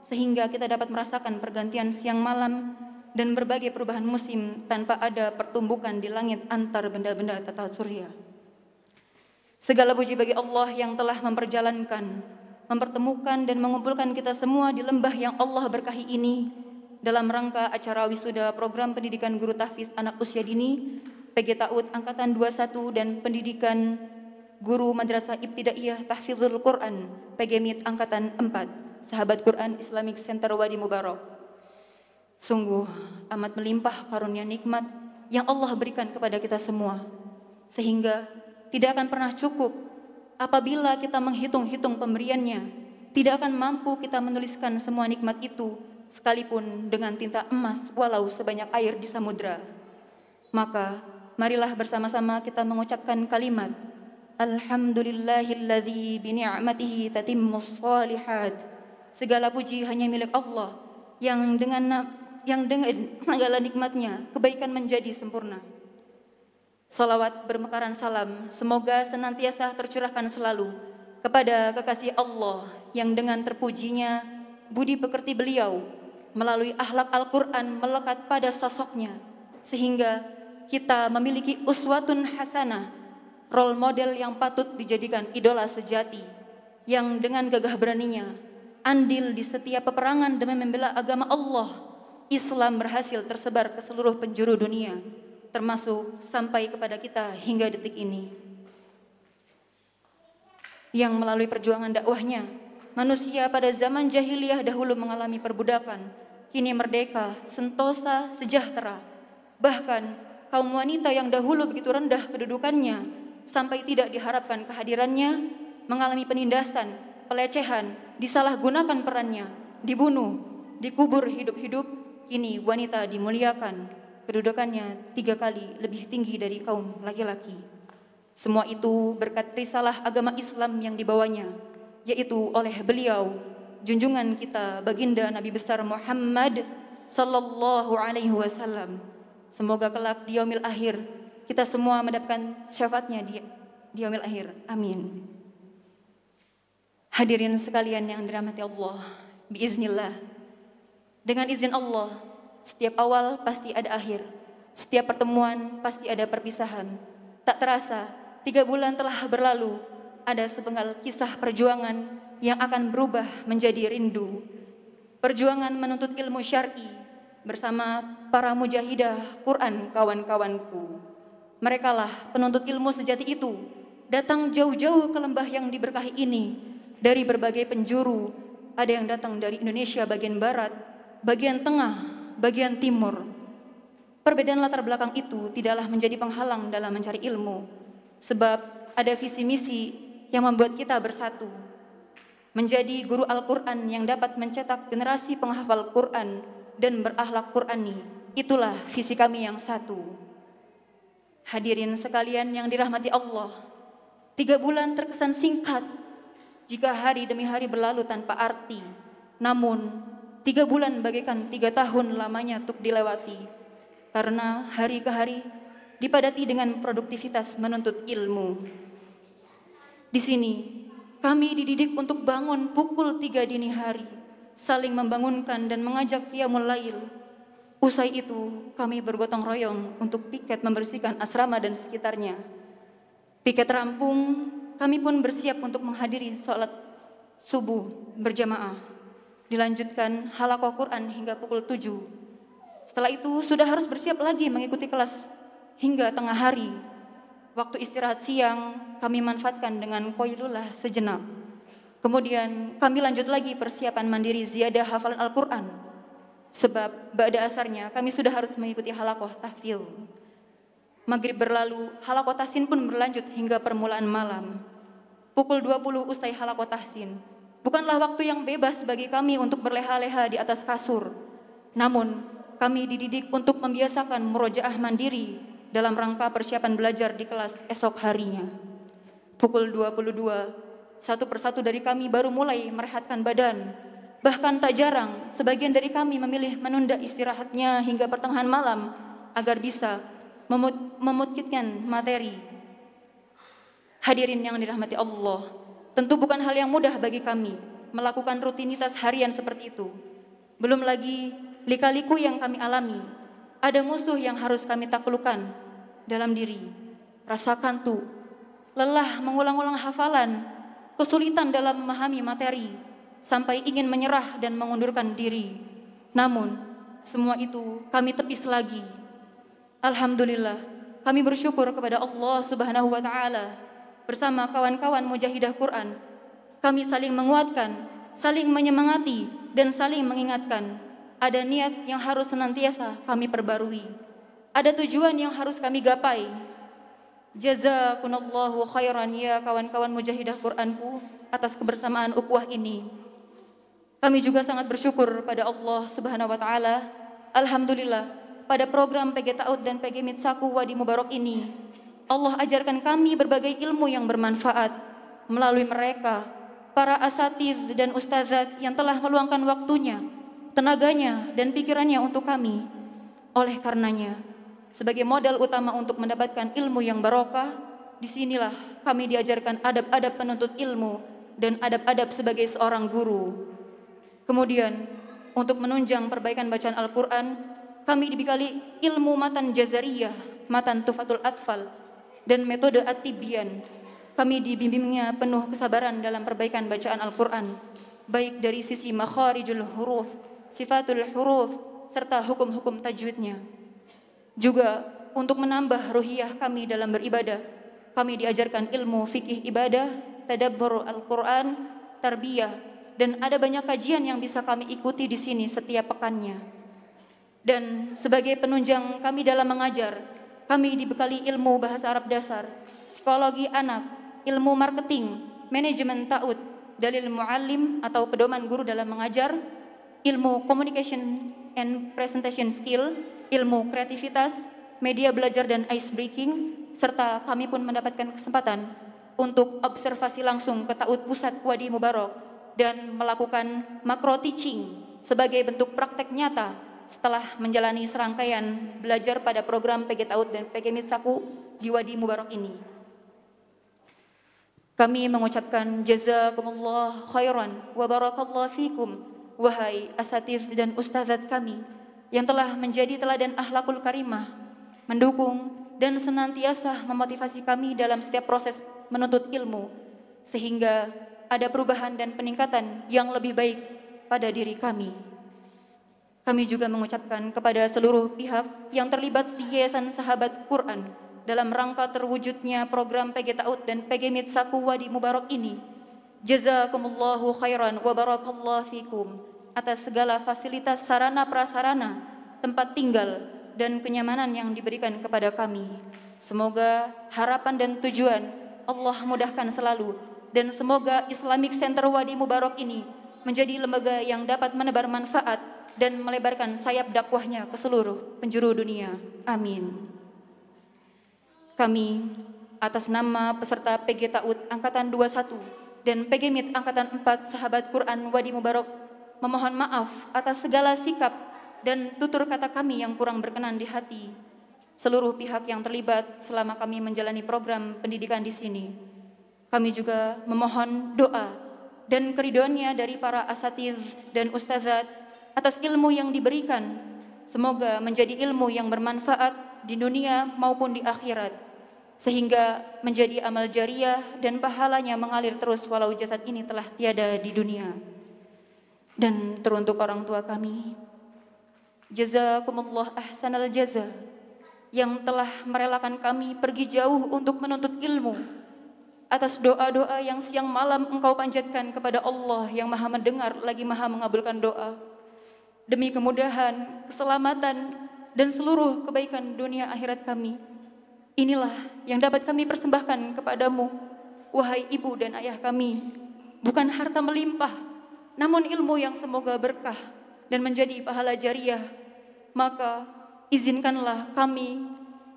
sehingga kita dapat merasakan pergantian siang malam dan berbagai perubahan musim tanpa ada pertumbukan di langit antar benda-benda tata surya. Segala puji bagi Allah yang telah memperjalankan, mempertemukan dan mengumpulkan kita semua di lembah yang Allah berkahi ini dalam rangka acara wisuda program pendidikan guru tahfiz anak usia dini PG Ta'ud Angkatan 21 dan pendidikan guru Madrasah Ibtidaiyah Tahfizul Quran PG MIT Angkatan 4, Sahabat Quran Islamic Center Wadi Mubarak. Sungguh amat melimpah karunia nikmat yang Allah berikan kepada kita semua, sehingga tidak akan pernah cukup apabila kita menghitung-hitung pemberiannya. Tidak akan mampu kita menuliskan semua nikmat itu, sekalipun dengan tinta emas walau sebanyak air di samudra. Maka marilah bersama-sama kita mengucapkan kalimat Alhamdulillahilladzi bini'matihi tatimmus shalihat. Segala puji hanya milik Allah yang dengan segala nikmatnya kebaikan menjadi sempurna. Salawat bermekaran salam semoga senantiasa tercurahkan selalu kepada kekasih Allah yang dengan terpujinya budi pekerti beliau melalui akhlak Al-Quran melekat pada sosoknya, sehingga kita memiliki uswatun hasanah, role model yang patut dijadikan idola sejati, yang dengan gagah beraninya andil di setiap peperangan demi membela agama Allah. Islam berhasil tersebar ke seluruh penjuru dunia, termasuk sampai kepada kita hingga detik ini. Yang melalui perjuangan dakwahnya, manusia pada zaman jahiliyah dahulu mengalami perbudakan, kini merdeka, sentosa, sejahtera. Bahkan kaum wanita yang dahulu begitu rendah kedudukannya, sampai tidak diharapkan kehadirannya, mengalami penindasan, pelecehan, disalahgunakan perannya, dibunuh, dikubur hidup-hidup. Kini wanita dimuliakan, kedudukannya 3 kali lebih tinggi dari kaum laki-laki. Semua itu berkat risalah agama Islam yang dibawanya, yaitu oleh beliau, junjungan kita baginda Nabi besar Muhammad sallallahu alaihi wasallam. Semoga kelak di yaumil akhir kita semua mendapatkan syafaatnya di yaumil akhir. Amin. Hadirin sekalian yang dirahmati Allah, biiznillah, dengan izin Allah, setiap awal pasti ada akhir, setiap pertemuan pasti ada perpisahan. Tak terasa 3 bulan telah berlalu, ada sepenggal kisah perjuangan yang akan berubah menjadi rindu. Perjuangan menuntut ilmu syar'i bersama para mujahidah Quran kawan-kawanku. Merekalah penuntut ilmu sejati itu, datang jauh-jauh ke lembah yang diberkahi ini dari berbagai penjuru. Ada yang datang dari Indonesia bagian barat, bagian tengah, bagian timur. Perbedaan latar belakang itu tidaklah menjadi penghalang dalam mencari ilmu, sebab ada visi misi yang membuat kita bersatu. Menjadi guru Al-Quran yang dapat mencetak generasi penghafal Quran dan berakhlak Qurani, itulah visi kami yang satu. Hadirin sekalian yang dirahmati Allah, 3 bulan terkesan singkat jika hari demi hari berlalu tanpa arti. Namun 3 bulan bagaikan 3 tahun lamanya untuk dilewati, karena hari ke hari dipadati dengan produktivitas menuntut ilmu. Di sini kami dididik untuk bangun pukul 3 dini hari, saling membangunkan dan mengajak qiyamul lail. Usai itu kami bergotong royong untuk piket membersihkan asrama dan sekitarnya. Piket rampung, kami pun bersiap untuk menghadiri sholat subuh berjamaah. Dilanjutkan halaqah Quran hingga pukul 7. Setelah itu sudah harus bersiap lagi mengikuti kelas hingga tengah hari. Waktu istirahat siang kami manfaatkan dengan qailullah sejenak. Kemudian kami lanjut lagi persiapan mandiri ziyadah hafalan Al-Quran. Sebab ba'da asarnya kami sudah harus mengikuti halaqah tahfidz. Maghrib berlalu, halaqah tahsin pun berlanjut hingga permulaan malam. Pukul 20 usai halaqah tahsin. Bukanlah waktu yang bebas bagi kami untuk berleha-leha di atas kasur. Namun, kami dididik untuk membiasakan murojaah mandiri dalam rangka persiapan belajar di kelas esok harinya. Pukul 22, satu persatu dari kami baru mulai merehatkan badan. Bahkan tak jarang, sebagian dari kami memilih menunda istirahatnya hingga pertengahan malam agar bisa memutkinkan materi. Hadirin yang dirahmati Allah, tentu bukan hal yang mudah bagi kami melakukan rutinitas harian seperti itu. Belum lagi lika-liku yang kami alami. Ada musuh yang harus kami taklukkan dalam diri. Rasa kantuk, lelah mengulang-ulang hafalan, kesulitan dalam memahami materi, sampai ingin menyerah dan mengundurkan diri. Namun, semua itu kami tepis lagi. Alhamdulillah, kami bersyukur kepada Allah Subhanahu wa Ta'ala. Bersama kawan-kawan mujahidah Quran, kami saling menguatkan, saling menyemangati, dan saling mengingatkan. Ada niat yang harus senantiasa kami perbarui. Ada tujuan yang harus kami gapai. Jazakumullahu khairan ya kawan-kawan mujahidah Quranku atas kebersamaan ukhuwah ini. Kami juga sangat bersyukur pada Allah Subhanahu wa Ta'ala. Alhamdulillah, pada program PG Ta'ud dan PG Mitsaku Wadi Mubarak ini, Allah ajarkan kami berbagai ilmu yang bermanfaat. Melalui mereka, para asatidz dan ustadzat yang telah meluangkan waktunya, tenaganya, dan pikirannya untuk kami. Oleh karenanya, sebagai modal utama untuk mendapatkan ilmu yang barokah, disinilah kami diajarkan adab-adab penuntut ilmu dan adab-adab sebagai seorang guru. Kemudian, untuk menunjang perbaikan bacaan Al-Quran, kami dibekali ilmu matan jazariyah, matan tufatul atfal, dan metode at-tibyan. Kami dibimbingnya penuh kesabaran dalam perbaikan bacaan Al-Quran, baik dari sisi makharijul huruf, sifatul huruf, serta hukum-hukum tajwidnya. Juga untuk menambah ruhiyah kami dalam beribadah, kami diajarkan ilmu fikih ibadah, tadabbur Al-Quran, tarbiyah, dan ada banyak kajian yang bisa kami ikuti di sini setiap pekannya. Dan sebagai penunjang kami dalam mengajar, kami dibekali ilmu bahasa Arab dasar, psikologi anak, ilmu marketing, manajemen ta'ud, dalil muallim atau pedoman guru dalam mengajar, ilmu communication and presentation skill, ilmu kreativitas, media belajar dan ice breaking, serta kami pun mendapatkan kesempatan untuk observasi langsung ke ta'ud pusat Wadi Mubarak dan melakukan macro teaching sebagai bentuk praktek nyata setelah menjalani serangkaian belajar pada program PG Ta'ud dan PG Mitsaku di Wadi Mubarak ini. Kami mengucapkan jazakumullah khairan wa barakallahu fikum, wahai asatidz dan ustadzat kami yang telah menjadi teladan akhlakul karimah, mendukung dan senantiasa memotivasi kami dalam setiap proses menuntut ilmu, sehingga ada perubahan dan peningkatan yang lebih baik pada diri kami. Kami juga mengucapkan kepada seluruh pihak yang terlibat di Yayasan Sahabat Quran dalam rangka terwujudnya program PG Ta'ud dan PG Mitsaku Wadi Mubarak ini, Jazakumullahu khairan wa barakallahu fikum atas segala fasilitas sarana prasarana, tempat tinggal, dan kenyamanan yang diberikan kepada kami. Semoga harapan dan tujuan Allah mudahkan selalu, dan semoga Islamic Center Wadi Mubarak ini menjadi lembaga yang dapat menebar manfaat dan melebarkan sayap dakwahnya ke seluruh penjuru dunia. Amin. Kami atas nama peserta PG TAUD Angkatan 21 dan PG MIT Angkatan 4 Sahabat Quran Wadi Mubarak memohon maaf atas segala sikap dan tutur kata kami yang kurang berkenan di hati seluruh pihak yang terlibat selama kami menjalani program pendidikan di sini. Kami juga memohon doa dan keridhoannya dari para asatidz dan ustadzat atas ilmu yang diberikan. Semoga menjadi ilmu yang bermanfaat di dunia maupun di akhirat, sehingga menjadi amal jariah dan pahalanya mengalir terus walau jasad ini telah tiada di dunia. Dan teruntuk orang tua kami, jazakumullah ahsanal jaza, yang telah merelakan kami pergi jauh untuk menuntut ilmu, atas doa-doa yang siang malam engkau panjatkan kepada Allah yang maha mendengar lagi maha mengabulkan doa, demi kemudahan, keselamatan, dan seluruh kebaikan dunia akhirat kami. Inilah yang dapat kami persembahkan kepadamu, wahai ibu dan ayah kami, bukan harta melimpah, namun ilmu yang semoga berkah dan menjadi pahala jariah. Maka izinkanlah kami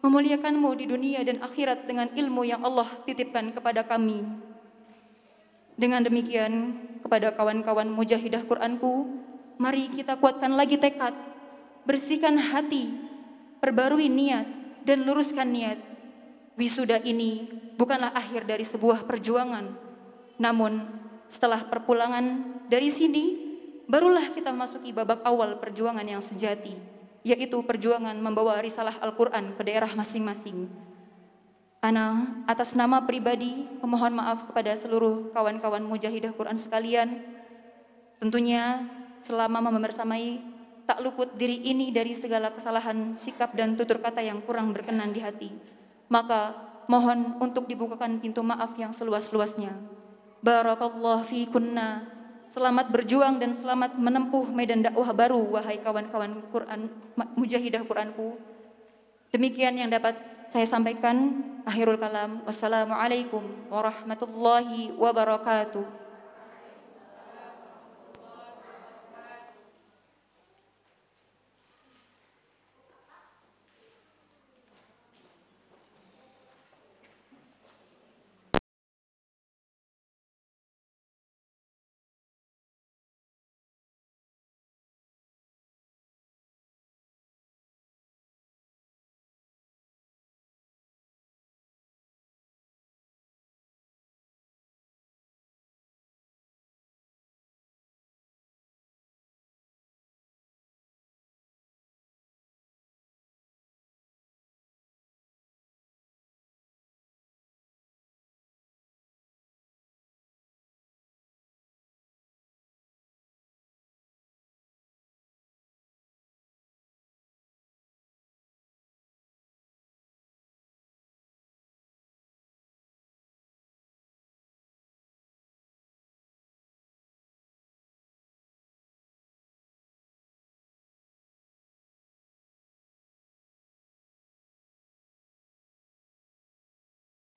memuliakanmu di dunia dan akhirat dengan ilmu yang Allah titipkan kepada kami. Dengan demikian, kepada kawan-kawan mujahidah Quranku, mari kita kuatkan lagi tekad, bersihkan hati, perbarui niat, dan luruskan niat. Wisuda ini bukanlah akhir dari sebuah perjuangan, namun setelah perpulangan dari sini, barulah kita masuki babak awal perjuangan yang sejati, yaitu perjuangan membawa risalah Al-Quran ke daerah masing-masing. Ana atas nama pribadi memohon maaf kepada seluruh kawan-kawan mujahidah Quran sekalian. Tentunya selama membersamai, tak luput diri ini dari segala kesalahan sikap dan tutur kata yang kurang berkenan di hati. Maka mohon untuk dibukakan pintu maaf yang seluas-luasnya. Barakallahu fikunna. Selamat berjuang dan selamat menempuh medan dakwah baru, wahai kawan-kawan Quran, mujahidah Quranku. Demikian yang dapat saya sampaikan. Akhirul kalam. Wassalamualaikum warahmatullahi wabarakatuh.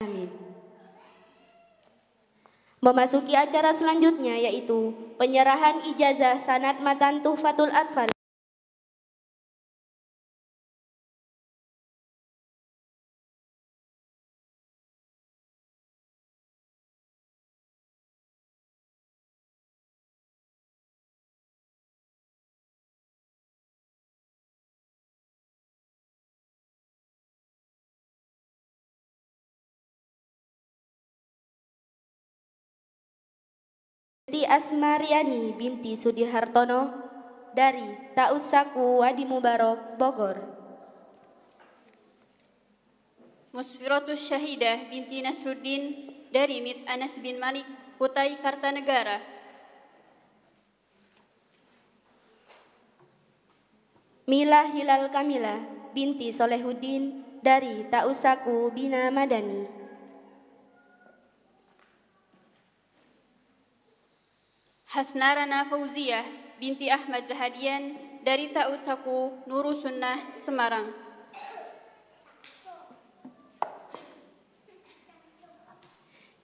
Amin. Memasuki acara selanjutnya yaitu penyerahan ijazah sanad matan Tuhfatul Atfal. Siti Asmariani binti Sudihartono dari Ta'ud Saku Wadi Mubarak, Bogor. Musfiratus Syahidah binti Nasruddin dari MIT Anas bin Malik, Kutai Kartanegara. Mila Hilal Kamila binti Solehuddin dari Ta'ud Saku Bina Madani. Hasnarana Fauziyah binti Ahmad Rahadian dari Ta'ud Saku Nurus Sunnah Semarang.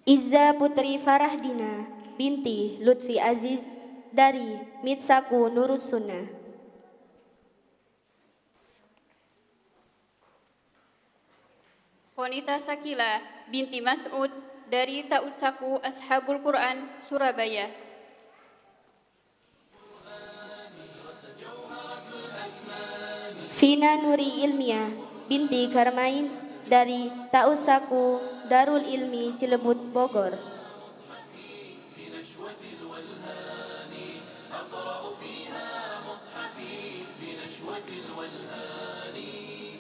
Izza Putri Farahdina binti Lutfi Aziz dari Mitsaku Nurus Sunnah. Konita Sakila binti Mas'ud dari Ta'ud Saku Ashabul Quran Surabaya. Vina Nuri Ilmiah binti Karmain dari Ta'ud Saku Darul Ilmi Cilebut Bogor.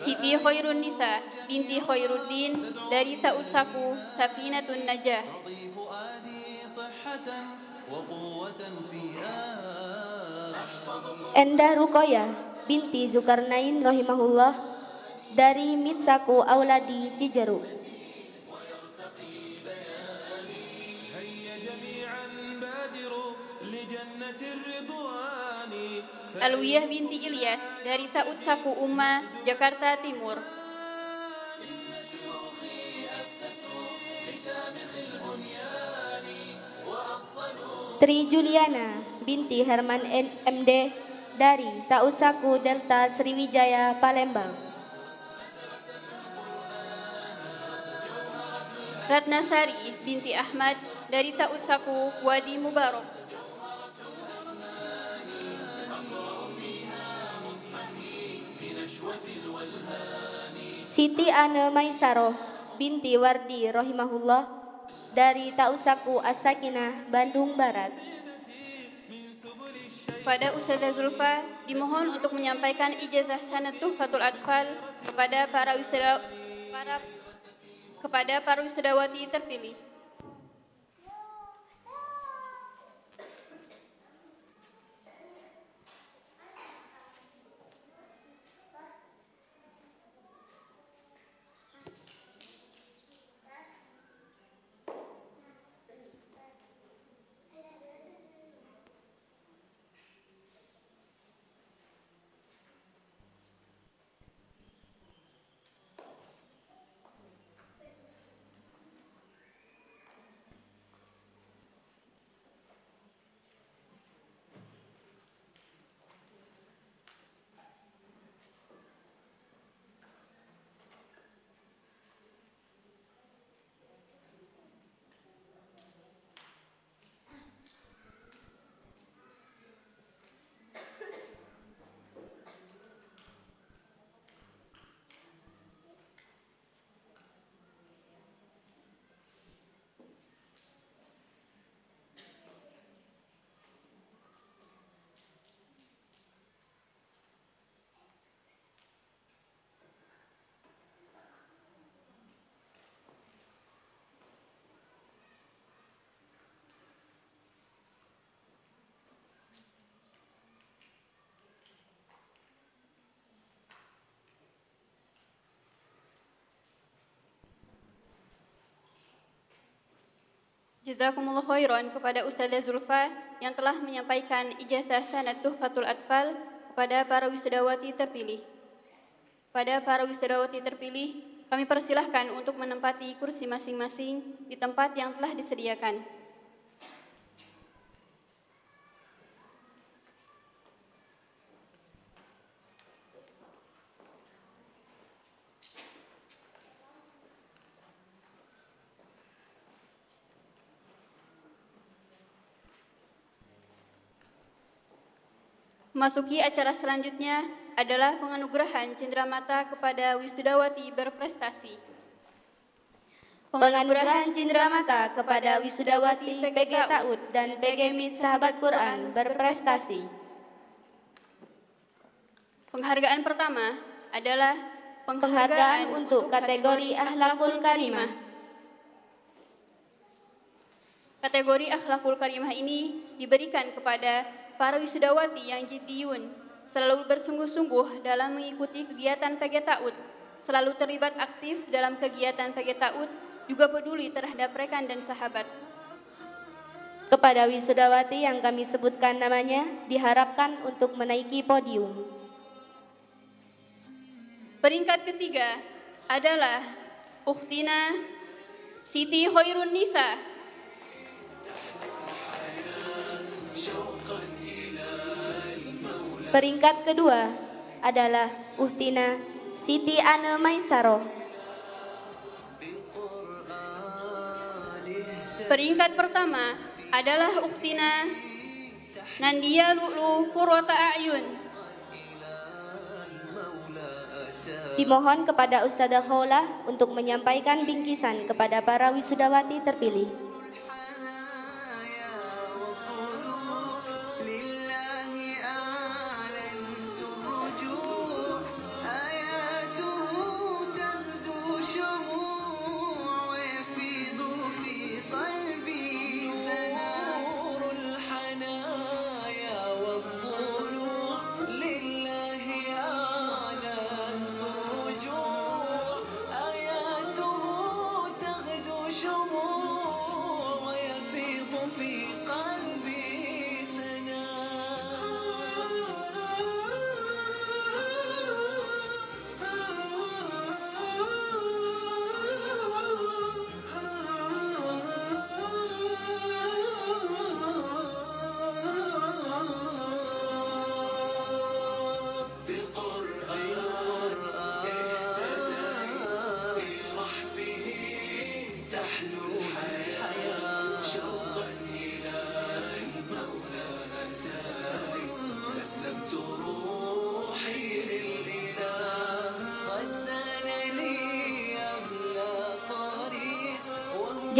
Siti Khairun Nisa binti Khairuddin dari Ta'ud Saku Safinatun Najah. Endah Rukoyah binti Zulkarnain rahimahullah dari Mitsaku Auladi Cijeruk. Alwiyah binti Ilyas dari Ta'ud Saku Umma Jakarta Timur. Tri Juliana binti Herman MD dari Ta'ud Saku Delta Sriwijaya Palembang. Ratnasari binti Ahmad dari Ta'ud Saku Wadi Mubarak. Siti Ane Maisaroh binti Wardi rahimahullah dari Ta'ud Saku As-Sakinah Bandung Barat. Kepada Ustazah Zulfa dimohon untuk menyampaikan ijazah sanad Tuhfatul Atfal kepada para wisudawati terpilih. Jazakumullah khairan kepada Ustazah Zulfa yang telah menyampaikan ijazah sanad Tuhfatul Atfal kepada para wisudawati terpilih. Pada para wisudawati terpilih, kami persilahkan untuk menempati kursi masing-masing di tempat yang telah disediakan. Memasuki acara selanjutnya adalah penganugerahan cenderamata kepada wisudawati berprestasi. Penganugerahan cenderamata kepada wisudawati PG Ta'ud dan PG MIT Sahabat Quran berprestasi. Penghargaan pertama adalah penghargaan untuk kategori Akhlakul Karimah. Kategori Akhlakul Karimah ini diberikan kepada para wisudawati yang jiddiyun, selalu bersungguh-sungguh dalam mengikuti kegiatan PG Ta'ud, selalu terlibat aktif dalam kegiatan PG Ta'ud, juga peduli terhadap rekan dan sahabat. Kepada wisudawati yang kami sebutkan namanya diharapkan untuk menaiki podium. Peringkat ketiga adalah Ukhtina Siti Khairun Nisa. Peringkat kedua adalah Ukhtina Siti Ana Maisaroh. Peringkat pertama adalah Ukhtina Nandia Lu'lu Qurrata A'yun. Dimohon kepada Ustadzah Khawlah untuk menyampaikan bingkisan kepada para wisudawati terpilih.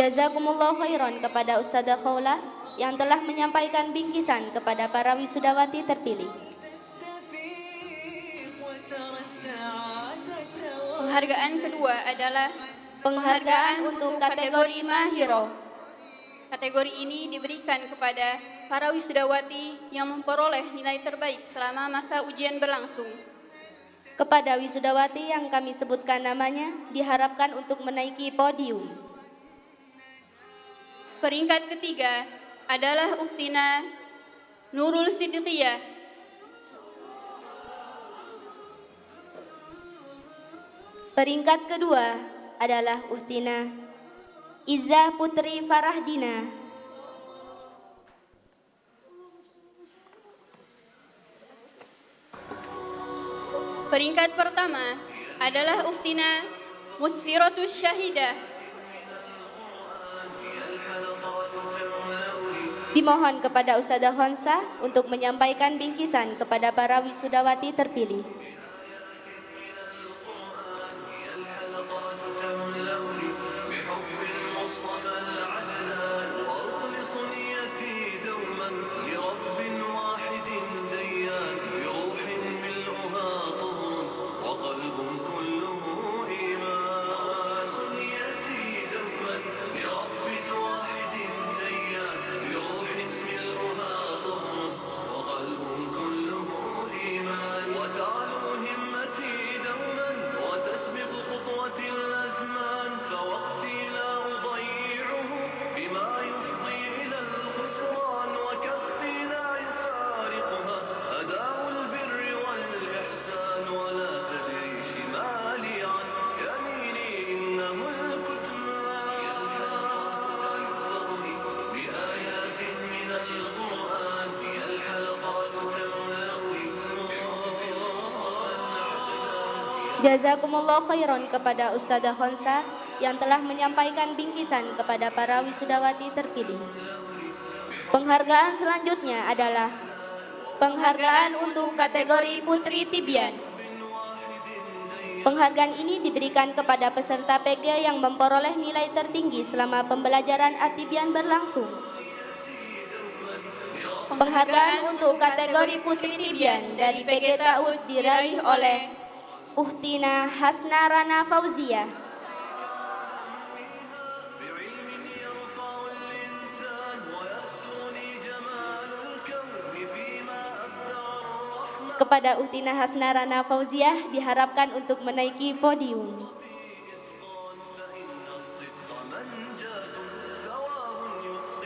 Jazakumullah khairan kepada Ustadzah Khawlah yang telah menyampaikan bingkisan kepada para wisudawati terpilih. Penghargaan kedua adalah penghargaan untuk kategori Mahiro. Kategori ini diberikan kepada para wisudawati yang memperoleh nilai terbaik selama masa ujian berlangsung. Kepada wisudawati yang kami sebutkan namanya diharapkan untuk menaiki podium. Peringkat ketiga adalah Ukhtina Nurul Siddiqiyah. Peringkat kedua adalah Ukhtina Izzah Putri Farahdina. Peringkat pertama adalah Ukhtina Musfiratus Syahidah. Dimohon kepada Ustadzah Khonsa untuk menyampaikan bingkisan kepada para wisudawati terpilih. Jazakumullah khairan kepada Ustadzah Khonsa yang telah menyampaikan bingkisan kepada para wisudawati terpilih. Penghargaan selanjutnya adalah penghargaan untuk kategori Putri Tibian. Penghargaan ini diberikan kepada peserta PG yang memperoleh nilai tertinggi selama pembelajaran Atibian berlangsung. Penghargaan untuk kategori Putri Tibian dari PG Ta'ud diraih oleh Ukhtina Hasnarana Fauzia. Kepada Ukhtina Hasnarana Fauzia diharapkan untuk menaiki podium.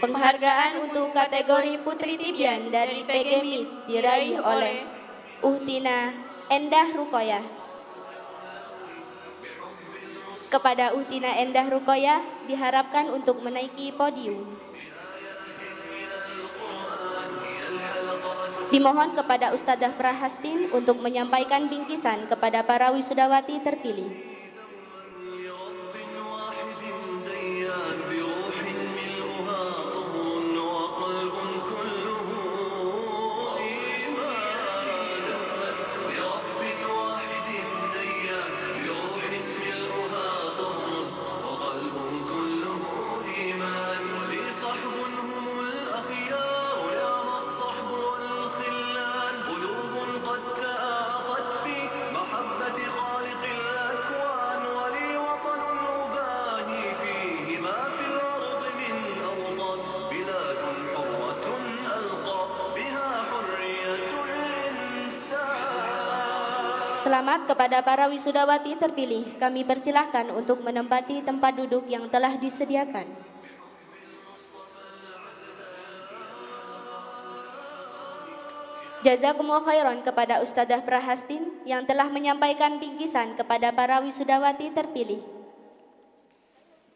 Penghargaan untuk kategori Putri Tibian dari PGMIT diraih oleh Uhtina Endah Rukoyah. Kepada Uhtina Endah Rukoyah diharapkan untuk menaiki podium. Dimohon kepada Ustadzah Prahastin untuk menyampaikan bingkisan kepada para wisudawati terpilih. Selamat kepada para wisudawati terpilih. Kami persilahkan untuk menempati tempat duduk yang telah disediakan. Jazakumullah khairan kepada Ustadzah Prahastin yang telah menyampaikan bingkisan kepada para wisudawati terpilih.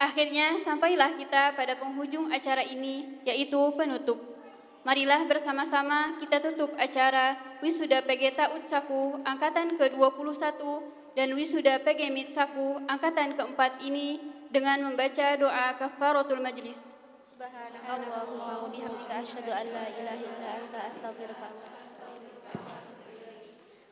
Akhirnya sampailah kita pada penghujung acara ini, yaitu penutup. Marilah bersama-sama kita tutup acara Wisuda PG TAUD Saku Angkatan ke-21 dan Wisuda PGMIT Saku Angkatan ke-4 ini dengan membaca doa kafaratul majlis. Subhanakallahumma wa bihamdika asyhadu an la ilaha illa anta astaghfiruka.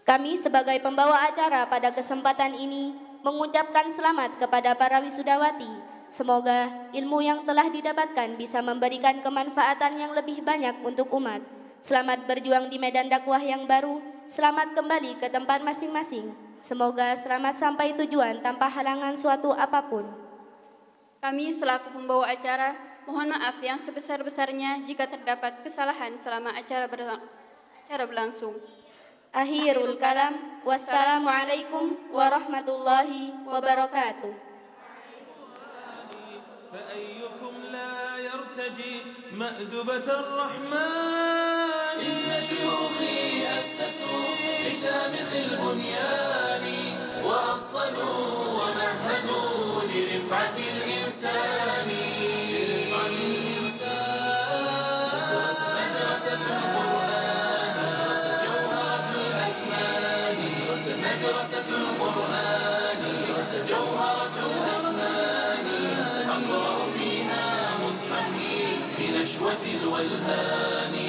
Kami sebagai pembawa acara pada kesempatan ini mengucapkan selamat kepada para wisudawati. Semoga ilmu yang telah didapatkan bisa memberikan kemanfaatan yang lebih banyak untuk umat. Selamat berjuang di medan dakwah yang baru. Selamat kembali ke tempat masing-masing. Semoga selamat sampai tujuan tanpa halangan suatu apapun. Kami selaku pembawa acara mohon maaf yang sebesar-besarnya jika terdapat kesalahan selama acara berlangsung. Akhirul kalam. Wassalamualaikum warahmatullahi wabarakatuh. فأيكم لا يرتجي مأدبة الرحمن إن شيوخي أسسوا في شامخ البنيان وأصلوا ومهدوا لرفعة الإنسان مدرسة القرآن جوهرة الأزمان مدرسة القرآن جوهرة الأزمان أقرأ فيها مصحفي بنشوة الولهان